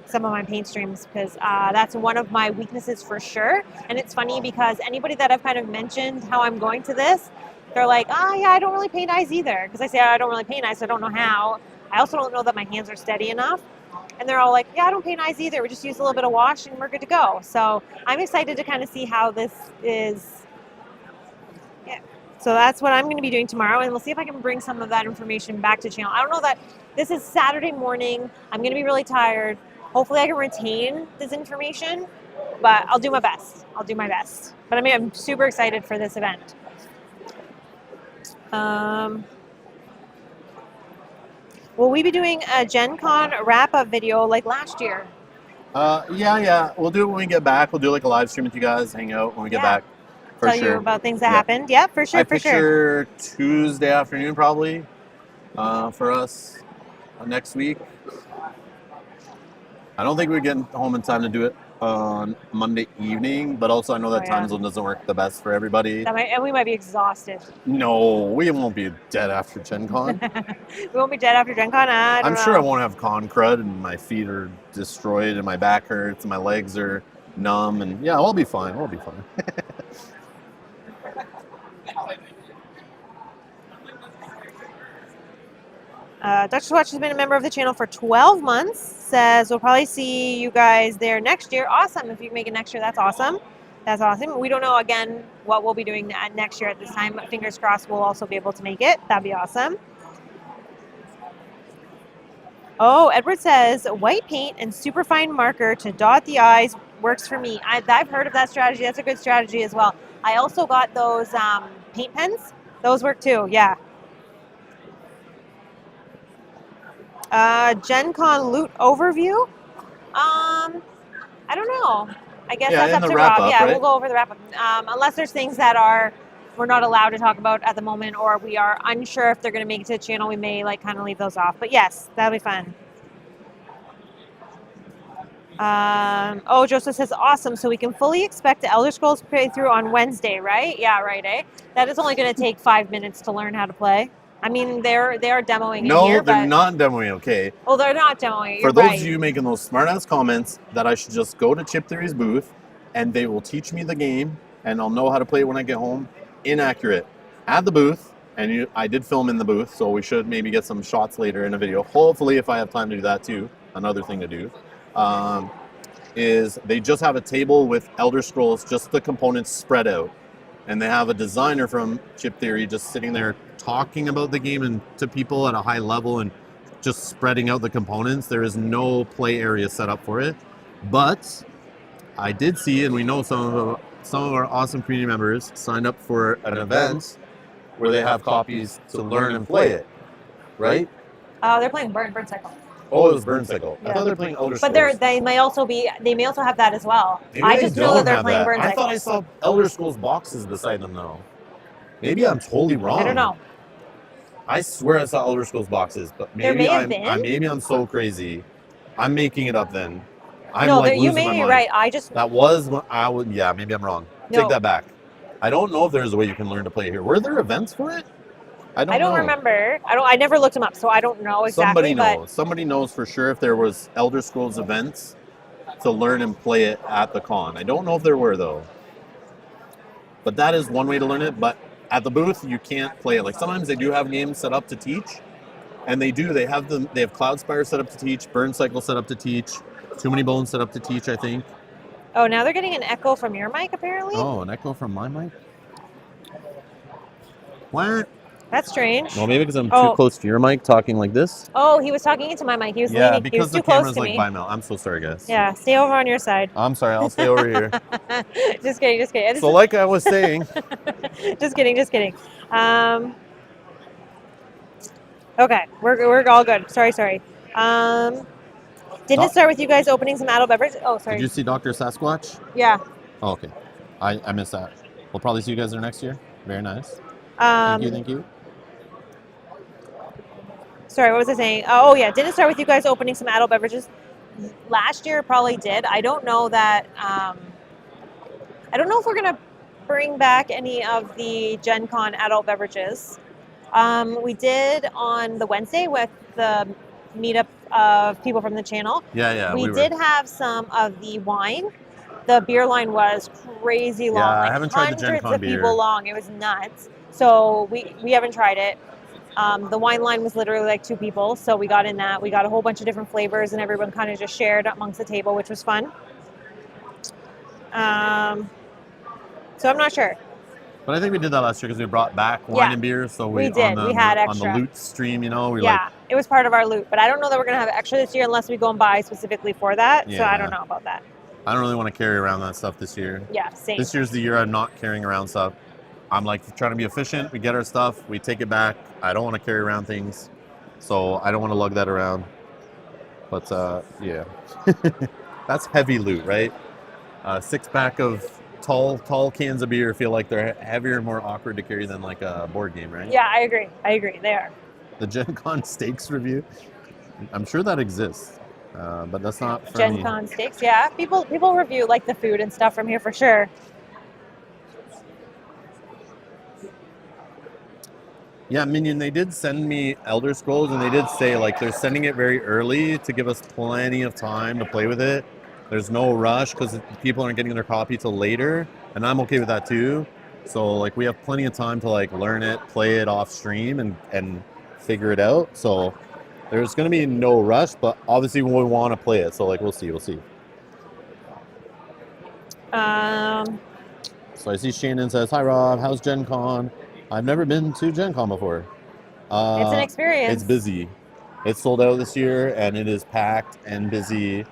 some of my paint streams, because that's one of my weaknesses for sure. And it's funny because anybody that I've kind of mentioned how I'm going to this, they're like, yeah, I don't really paint eyes either. Because I say I don't really paint eyes, so I don't know how. I also don't know that my hands are steady enough. And they're all like, yeah, I don't paint eyes either. We just use a little bit of wash and we're good to go. So I'm excited to kind of see how this is. So that's what I'm going to be doing tomorrow, and we'll see if I can bring some of that information back to channel. I don't know that this is Saturday morning. I'm going to be really tired. Hopefully I can retain this information, but I'll do my best. But I mean, I'm super excited for this event. Will we be doing a Gen Con wrap-up video like last year? Yeah. We'll do it when we get back. We'll do like a live stream with you guys, hang out when we get back. Tell you about things that happened. Yeah, for sure. I picture Tuesday afternoon probably for us next week. I don't think we're getting home in time to do it on Monday evening, but also I know that time zone doesn't work the best for everybody. And we might be exhausted. No, we won't be dead after Gen Con. We won't be dead after Gen Con? I'm sure I won't have con crud and my feet are destroyed and my back hurts and my legs are numb and yeah, we'll be fine. Dr. Swatch has been a member of the channel for 12 months. Says we'll probably see you guys there next year. Awesome. If you can make it next year, that's awesome. We don't know, again, what we'll be doing next year at this time, but fingers crossed we'll also be able to make it. That'd be awesome. Oh, Edward says, white paint and superfine marker to dot the eyes works for me. I've heard of that strategy. That's a good strategy as well. I also got those paint pens. Those work too, yeah. Gen Con loot overview. I don't know. I guess that's up to Rob. Yeah, right? We'll go over the wrap up. Unless there's things that are we're not allowed to talk about at the moment, or we are unsure if they're going to make it to the channel, we may like kind of leave those off. But yes, that'll be fun. Oh, Joseph says awesome. So we can fully expect the Elder Scrolls playthrough on Wednesday, right? Yeah, right. That is only going to take 5 minutes to learn how to play. I mean, they are demoing in No, here, they're but not demoing, okay? oh, they're not demoing. You're For those right. of you making those smart-ass comments that I should just go to Chip Theory's booth and they will teach me the game and I'll know how to play it when I get home. Inaccurate. At the booth, and I did film in the booth, so we should maybe get some shots later in a video. Hopefully, if I have time to do that too, another thing to do, is they just have a table with Elder Scrolls, just the components spread out. And they have a designer from Chip Theory just sitting there talking about the game and to people at a high level and just spreading out the components. There is no play area set up for it. But I did see, and we know some of our awesome community members signed up for an event where they have copies to learn and play it, right? They're playing Burn Cycle. Oh, it was Burn Cycle. Yeah. I thought they were playing Elder But Scrolls. they may also have that as well. Maybe I they just know don't that they're have playing that. Burn I Cycle. thought I saw Elder Scrolls boxes beside them though. Maybe I'm totally wrong. I don't know. I swear I saw Elder Scrolls boxes, but There maybe may have been. maybe I'm so crazy. I'm making it up then. I'm No, like you losing may my be mind. right. I just That was when I would. Yeah, maybe I'm wrong. No. Take that back. I don't know if there's a way you can learn to play here. Were there events for it? I don't know. remember. I never looked them up, so I don't know exactly. Somebody knows. Somebody knows for sure if there was Elder Scrolls events to learn and play it at the con. I don't know if there were though. But that is one way to learn it. But at the booth, you can't play it. Like sometimes they do have games set up to teach, and they do. They have Cloudspire set up to teach, Burn Cycle set up to teach, Too Many Bones set up to teach, I think. Oh, now they're getting an echo from your mic, apparently. Oh, an echo from my mic? What? That's strange. No, maybe because I'm too close to your mic talking like this. Oh, he was talking into my mic. He was Yeah, leaning. He because was the too close camera's to like me. by mouth. I'm so sorry, guys. Yeah, stay over on your side. I'm sorry. I'll stay over here. Just kidding. So like I was saying. Just kidding. Okay, we're all good. Sorry. Didn't it start with you guys opening some adult beverages? Oh, sorry. Did you see Dr. Sasquatch? Yeah. Oh, okay. I missed that. We'll probably see you guys there next year. Very nice. Thank you. Sorry, what was I saying? Oh, yeah. Didn't it start with you guys opening some adult beverages? Last year probably did. I don't know that. I don't know if we're going to bring back any of the Gen Con adult beverages. We did on the Wednesday with the meetup of people from the channel. Yeah. We did have some of the wine. The beer line was crazy long. Yeah, like I haven't tried the Gen hundreds Con of beer. people long. It was nuts. So we haven't tried it. The wine line was literally like 2 people. So we got in that. We got a whole bunch of different flavors and everyone kind of just shared amongst the table, which was fun. So I'm not sure. But I think we did that last year because we brought back wine and beer. So we did. We had on extra. the loot stream, It was part of our loot. But I don't know that we're going to have extra this year unless we go and buy specifically for that. So Yeah. I don't know about that. I don't really want to carry around that stuff this year. Yeah, same. This year's the year I'm not carrying around stuff. I'm like trying to be efficient. We get our stuff, we take it back. I don't want to carry around things. So I don't want to lug that around. But yeah. That's heavy loot, right? 6-pack of tall cans of beer feel like they're heavier and more awkward to carry than like a board game, right? Yeah, I agree. They are. The Gen Con steaks review. I'm sure that exists. But that's not for Gen me. Con steaks, yeah. People review like the food and stuff from here for sure. Yeah, Minion, they did send me Elder Scrolls, and they did say like they're sending it very early to give us plenty of time to play with it. There's no rush because people aren't getting their copy till later, and I'm okay with that too. So like we have plenty of time to like learn it, play it off stream, and figure it out. So there's going to be no rush, but obviously we want to play it. So like we'll see. So So I see Shannon says, "Hi Rob, how's Gen Con? I've never been to Gen Con before." it's an experience. It's busy. It's sold out this year, and it is packed and busy,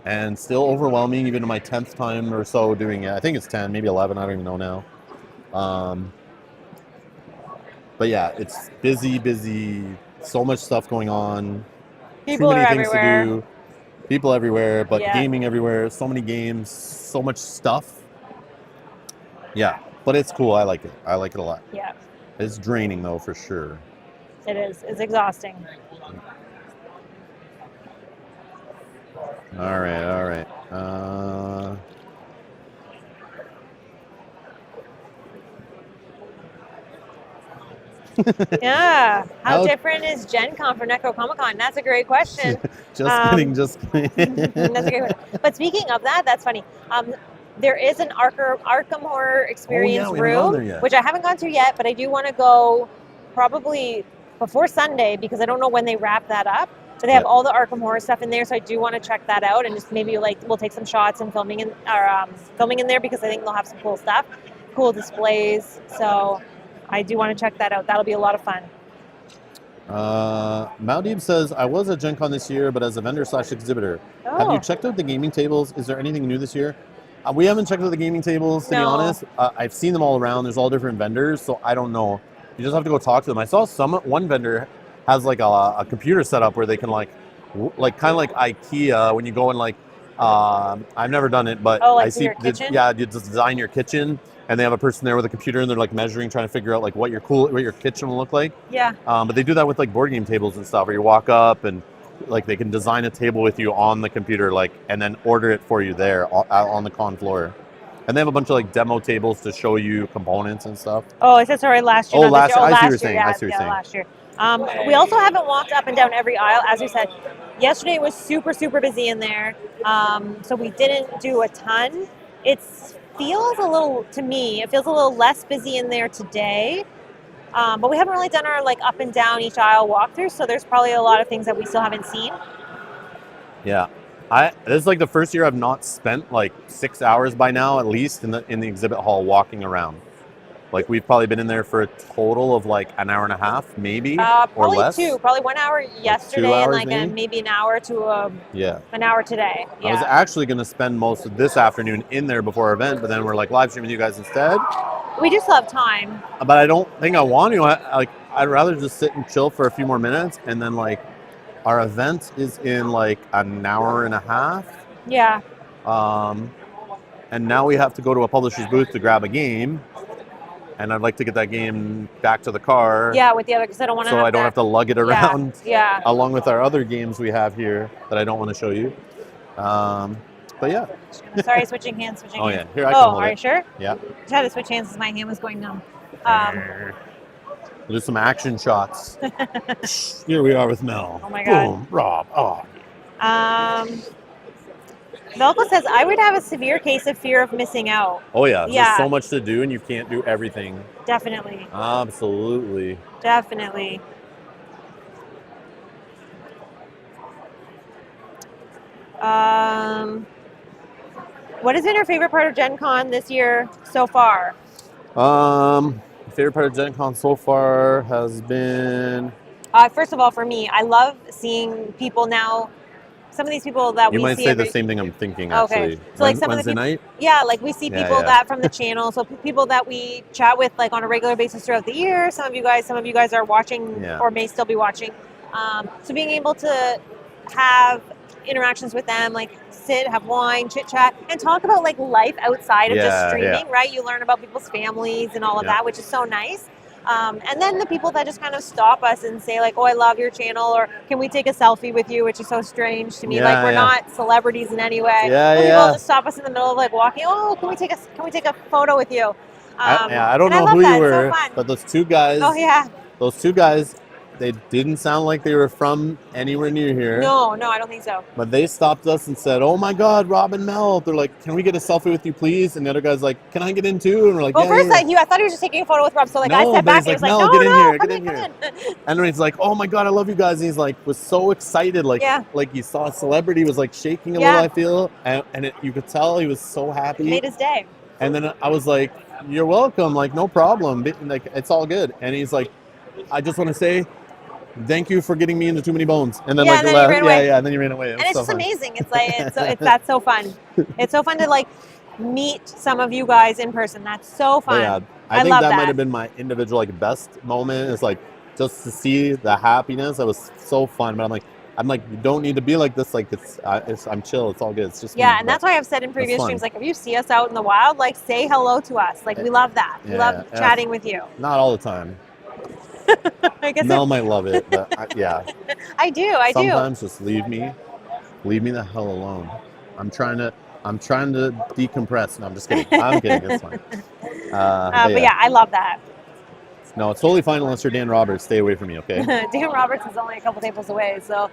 and still overwhelming. Even in my 10th time or so doing it, I think it's 10, maybe 11. I don't even know now. But yeah, it's busy. So much stuff going on. People Too many are things everywhere. to do. People everywhere, but Yeah. gaming everywhere. So many games, so much stuff. Yeah, But it's cool. I like it. I like it a lot. Yeah, It's draining though, for sure. it is. It's exhausting. All right, all right. Yeah. How How- different is Gen Con from Necro Comic Con? That's a great question. Just kidding, just kidding. That's a great question. But speaking of that, that's funny. There is an Arkham Horror Experience we haven't gone room, there yet. which I haven't gone to yet, but I do want to go probably before Sunday because I don't know when they wrap that up. But they have Yep. all the Arkham Horror stuff in there, so I do want to check that out and just maybe like we'll take some shots and filming in there because I think they'll have some cool stuff, cool displays. So I do want to check that out. That'll be a lot of fun. Maldeep says, I was at Gen Con this year, but as a vendor/exhibitor. Have Oh, you checked out the gaming tables? Is there anything new this year? We haven't checked out the gaming tables, to be No. honest. I've seen them all around. There's all different vendors, so I don't know. You just have to go talk to them. I saw one vendor has like a computer set up where they can like kind of like IKEA when you go in like, I've never done it, but Oh, like I for see, your kitchen? yeah, you just design your kitchen and they have a person there with a computer and they're like measuring, trying to figure out like what your kitchen will look like. yeah. But they do that with like board game tables and stuff where you walk up and like they can design a table with you on the computer, like, and then order it for you there on the con floor. And they have a bunch of like demo tables to show you components and stuff. Oh, I said sorry last year. Oh, not this last year. year. I see what last you're year. saying. Yeah, I see what you're saying. last year. We also haven't walked up and down every aisle, as we said. Yesterday was super, super busy in there, so we didn't do a ton. It feels a little less busy in there today, but we haven't really done our like up and down each aisle walkthrough. So there's probably a lot of things that we still haven't seen. Yeah. This is like the first year I've not spent like 6 hours by now, at least in the exhibit hall walking around. Like we've probably been in there for a total of like an hour and a half, maybe, or Probably less. probably 1 hour yesterday hours, and like maybe? maybe an hour to Yeah. an hour today. Yeah. I was actually going to spend most of this afternoon in there before our event, but then we're like live streaming you guys instead. We just love time. But I don't think I want to. I'd rather just sit and chill for a few more minutes, and then like our event is in like an hour and a half. Yeah. And now we have to go to a publisher's booth to grab a game, and I'd like to get that game back to the car. Yeah, with the other, because I don't want to. So I don't have to lug it around. Yeah. Along with our other games we have here that I don't want to show you. But yeah. Sorry, switching hands. Oh yeah, here I can hold are it. you sure? Yeah. I had to switch hands because my hand was going numb. We'll do some action shots. Here we are with Mel. Oh my God. Boom, Rob. Oh. Velko says, I would have a severe case of fear of missing out. Oh yeah. Yeah. There's so much to do and you can't do everything. Definitely. Absolutely. Definitely. What has been your favorite part of Gen Con this year so far? My favorite part of Gen Con so far has been. First of all, for me, I love seeing people now. Some of these people that You we might see say every, the same thing I'm thinking Okay. actually. So, like, some of the Wednesday night. yeah, like we see Yeah, people yeah. that from the channel, so people that we chat with like on a regular basis throughout the year. Some of you guys are watching Yeah. or may still be watching. So being able to have interactions with them, like sit, have wine, chit chat, and talk about like life outside of just Yeah, streaming, right? You learn about people's families and all of Yeah. that, which is so nice. And then the people that just kind of stop us and say like, oh, I love your channel, or can we take a selfie with you, which is so strange to me. Yeah, like we're yeah. not celebrities in any way. Yeah, But yeah. people just stop us in the middle of like walking. Oh, can we take a photo with you? I don't and know love who that. you It's so were, fun. but those two guys. Oh yeah. Those two guys, they didn't sound like they were from anywhere near here. No, I don't think so. But they stopped us and said, "Oh my God, Rob and Mel!" They're like, "Can we get a selfie with you, please?" And the other guy's like, "Can I get in too?" And we're like, Well, "Yeah, first yeah." I thought he was just taking a photo with Rob, so like I No, stepped but back he's and he was like, like, "No, no, get in here, come get in, in come in. And then he's like, "Oh my God, I love you guys!" And he's like, was so excited, like, Yeah. like he saw a celebrity, was like shaking a Yeah. little. I feel, and you could tell he was so happy. Made his day. And then I was like, "You're welcome, like no problem, like it's all good." And he's like, "I just want to say, thank you for getting me into Too Many Bones." And then Yeah, like and then he ran away. yeah, and then he ran away. It And was it's so just fun. amazing. It's like that's so fun. It's so fun to like meet some of you guys in person. That's so But fun. yeah, I I think love that that. might have been my individual like best moment. Is like just to see the happiness. That was so fun. But I'm like, I'm like, you don't need to be like this. Like it's I'm chill. It's all good. It's just Yeah, me, and that's why I've said in previous fun. streams, like, if you see us out in the wild, like, say hello to us. Like, we love that. We love chatting with you. Not all the time. I guess Mel might love it, but yeah. I do. Sometimes just leave me the hell alone. I'm trying to decompress. No, I'm just kidding. I'm kidding. It's fine. But yeah, I love that. No, it's totally fine unless you're Dan Roberts. Stay away from me, okay? Dan Roberts is only a couple tables away, so.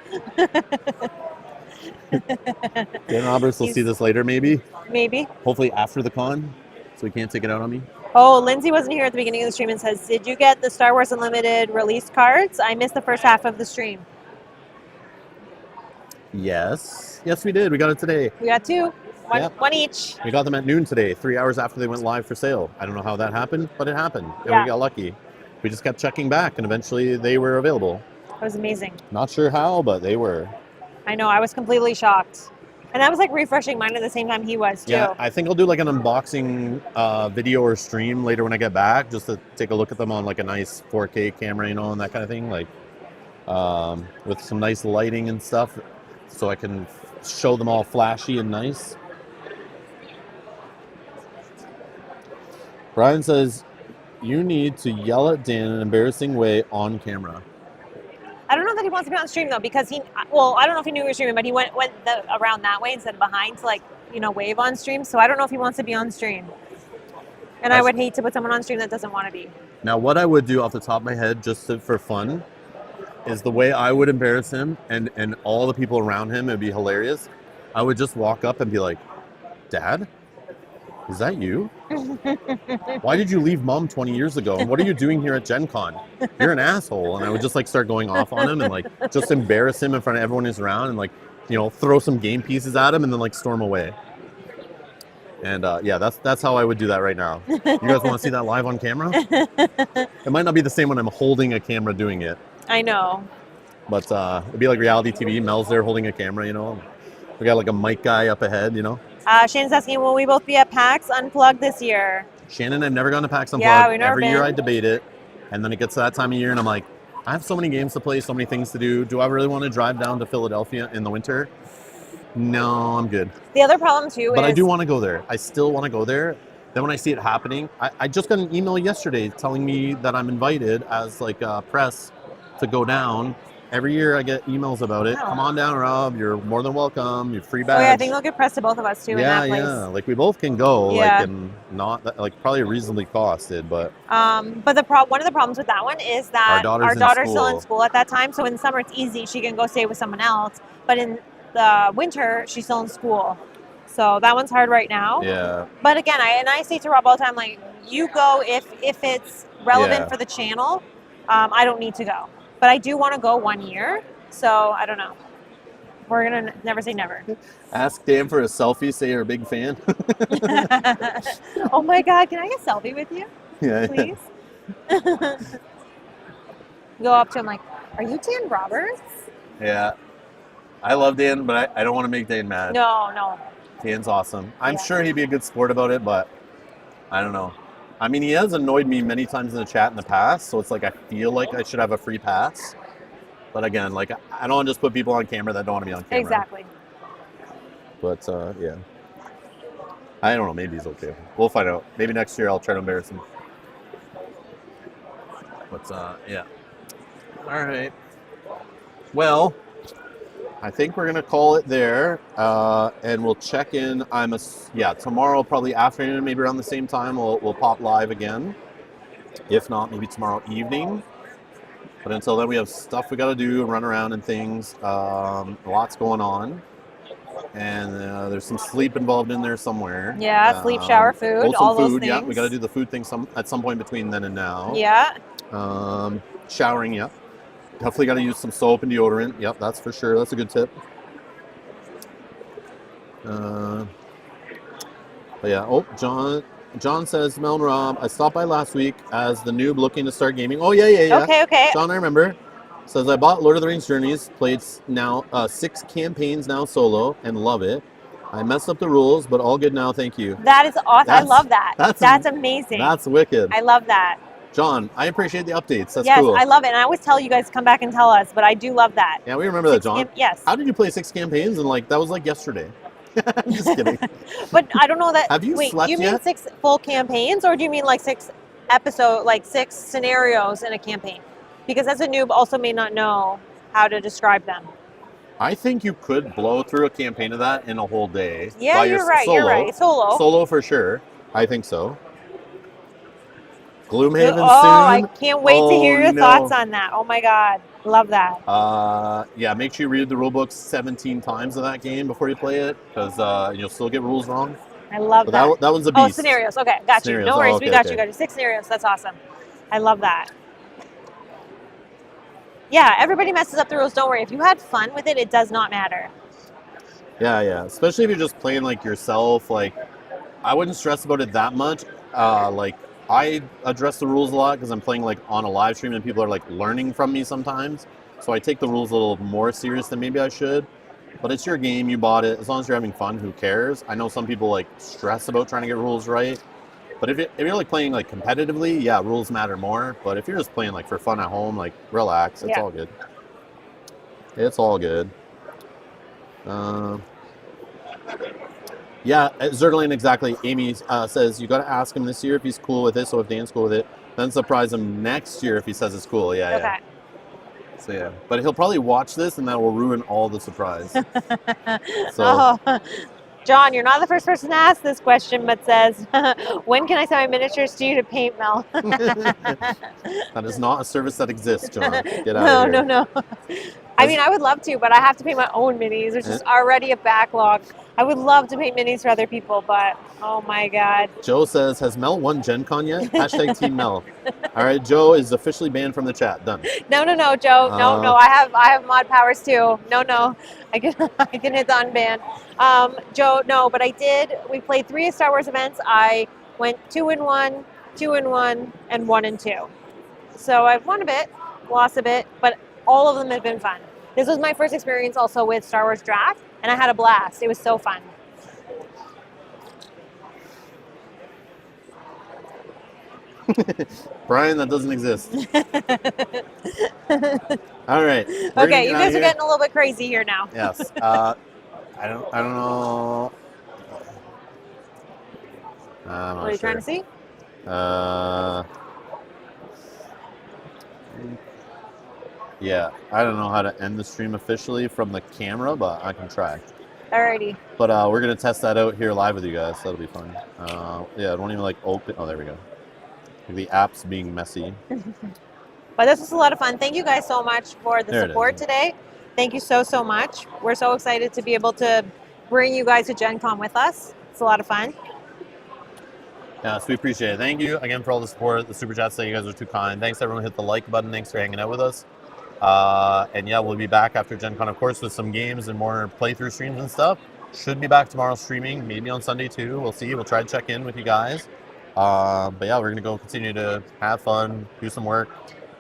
Dan Roberts will see this later, maybe. Maybe. Hopefully after the con, so he can't take it out on me. Oh, Lindsay wasn't here at the beginning of the stream and says, did you get the Star Wars Unlimited release cards? I missed the first half of the stream. Yes, we did. We got it today. We got two. One each. We got them at noon today, 3 hours after they went live for sale. I don't know how that happened, but it happened, and we got lucky. We just kept checking back, and eventually they were available. It was amazing. Not sure how, but they were. I know. I was completely shocked. And I was like refreshing mine at the same time he was too. Yeah, I think I'll do like an unboxing video or stream later when I get back, just to take a look at them on like a nice 4K camera, and that kind of thing, like with some nice lighting and stuff, so I can show them all flashy and nice. Brian says, you need to yell at Dan in an embarrassing way on camera. I don't know that he wants to be on stream though, because I don't know if he knew we were streaming, but he went around that way instead of behind to wave on stream. So I don't know if he wants to be on stream. And I would hate to put someone on stream that doesn't want to be. Now, what I would do off the top of my head, just for fun, is the way I would embarrass him and all the people around him, it'd be hilarious. I would just walk up and be like, Dad? Is that you? Why did you leave Mom 20 years ago? And what are you doing here at Gen Con? You're an asshole. And I would just start going off on him and just embarrass him in front of everyone who's around and throw some game pieces at him and then storm away. And that's how I would do that right now. You guys want to see that live on camera? It might not be the same when I'm holding a camera doing it. I know. But it'd be like reality TV. Mel's there holding a camera, We got a mic guy up ahead, Shannon's asking, will we both be at PAX Unplugged this year? Shannon, I've never gone to PAX Unplugged. Yeah, we've never Every been. year I debate it, and then it gets to that time of year, and I'm like, I have so many games to play, so many things to do. Do I really want to drive down to Philadelphia in the winter? No, I'm good. The other problem too But I do want to go there. I still want to go there. Then when I see it happening, I just got an email yesterday telling me that I'm invited as press to go down. Every year I get emails about it. Oh. Come on down, Rob. You're more than welcome. You're free badge. Oh yeah, I think they'll give press to both of us too in that place. Yeah. We both can go. Yeah. And not probably reasonably costed, but. But one of the problems with that one is that our daughter's still in school at that time. So in the summer it's easy; she can go stay with someone else. But in the winter, she's still in school. So that one's hard right now. Yeah. But again, I say to Rob all the time, you go if it's relevant for the channel. I don't need to go. But I do want to go 1 year, so I don't know. We're going to never say never. Ask Dan for a selfie, say you're a big fan. Oh my God, can I get a selfie with you? Yeah. Please? Go up to him are you Dan Roberts? Yeah. I love Dan, but I don't want to make Dan mad. No. Dan's awesome. I'm sure he'd be a good sport about it, but I don't know. I mean, he has annoyed me many times in the chat in the past, so it's I feel like I should have a free pass. But again, I don't want to just put people on camera that don't want to be on camera. Exactly. But, yeah. I don't know. Maybe he's okay. We'll find out. Maybe next year I'll try to embarrass him. But, yeah. All right. Well, I think we're going to call it there, and we'll check in. Tomorrow, probably afternoon, maybe around the same time, we'll pop live again. If not, maybe tomorrow evening. But until then, we have stuff we got to do, run around and things. Lots going on. And there's some sleep involved in there somewhere. Yeah, sleep, shower, food, all those things. Yeah, we got to do the food thing at some point between then and now. Yeah. Showering, yeah. Definitely got to use some soap and deodorant. Yep, that's for sure. That's a good tip. But yeah. Oh, John says, Mel and Rob, I stopped by last week as the noob looking to start gaming. Oh, yeah. Okay. John, I remember. Says, I bought Lord of the Rings Journeys, played now 6 campaigns now solo, and love it. I messed up the rules, but all good now, thank you. That is awesome. I love that. That's amazing. That's wicked. I love that. John, I appreciate the updates. That's yes, cool. I love it. And I always tell you guys to come back and tell us, but I do love that. Yeah, we remember that, John. Yes. How did you play 6 campaigns? And like that was like yesterday. Just kidding. But I don't know that. Have you Wait, slept do you mean yet? 6 full campaigns, or do you mean like 6 like 6 scenarios in a campaign? Because as a noob, also may not know how to describe them. I think you could blow through a campaign of that in a whole day. Yeah, you're right. You're right. Solo. Solo for sure. I think so. Gloomhaven soon. I can't wait to hear your thoughts on that. Oh my god, love that. Yeah, make sure you read the rule book 17 times of that game before you play it, because you'll still get rules wrong. I love that. That one's a beast. Oh, scenarios. Okay, got you. No worries. We got you. Got you. 6 scenarios. That's awesome. I love that. Yeah, everybody messes up the rules. Don't worry. If you had fun with it, it does not matter. Yeah. Especially if you're just playing like yourself. Like, I wouldn't stress about it that much. Like, I address the rules a lot because I'm playing like on a live stream and people are like learning from me sometimes. So I take the rules a little more serious than maybe I should. But it's your game. You bought it. As long as you're having fun, who cares? I know some people like stress about trying to get rules right. But if you're like playing like competitively, yeah, rules matter more. But if you're just playing like for fun at home, like relax, it's all good. It's all good. Yeah, Zergling, exactly. Amy says you got to ask him this year if he's cool with it. So if Dan's cool with it, then surprise him next year if he says it's cool. Yeah, okay. Yeah. So yeah, but he'll probably watch this and that will ruin all the surprise. So. Oh. John, you're not the first person to ask this question, but says, when can I send my miniatures to you to paint, Mel? That is not a service that exists, John. Get out of here. No. I mean, I would love to, but I have to paint my own minis, which is already a backlog. I would love to paint minis for other people, but oh my god. Joe says, has Mel won Gen Con yet? Hashtag Team Mel. All right, Joe is officially banned from the chat. Done. No, Joe. No. I have mod powers too. No. I can hit the unban. Joe, no, but I did. We played 3 Star Wars events. I went 2-1, 2-1, and 1-2. So I've won a bit, lost a bit, but all of them have been fun. This was my first experience also with Star Wars Draft, and I had a blast. It was so fun. Brian, that doesn't exist. All right. Okay, you guys are getting a little bit crazy here now. Yes. I don't know. What are you trying to see? Yeah, I don't know how to end the stream officially from the camera, but I can try. Alrighty. But we're gonna test that out here live with you guys. That'll be fun. Yeah, I don't even like open. Oh, there we go. The app's being messy. But this was a lot of fun. Thank you guys so much for the support today. Thank you so much. We're so excited to be able to bring you guys to Gen Con with us. It's a lot of fun. Yeah, so we appreciate it. Thank you again for all the support. The super chats say you guys are too kind. Thanks everyone who hit the like button. Thanks for hanging out with us. And yeah, we'll be back after Gen Con, of course, with some games and more playthrough streams and stuff. Should be back tomorrow streaming, maybe on Sunday too. We'll see. We'll try to check in with you guys. But yeah, we're going to go continue to have fun, do some work,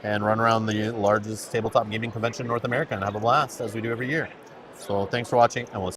and run around the largest tabletop gaming convention in North America and have a blast as we do every year. So thanks for watching, and we'll see you.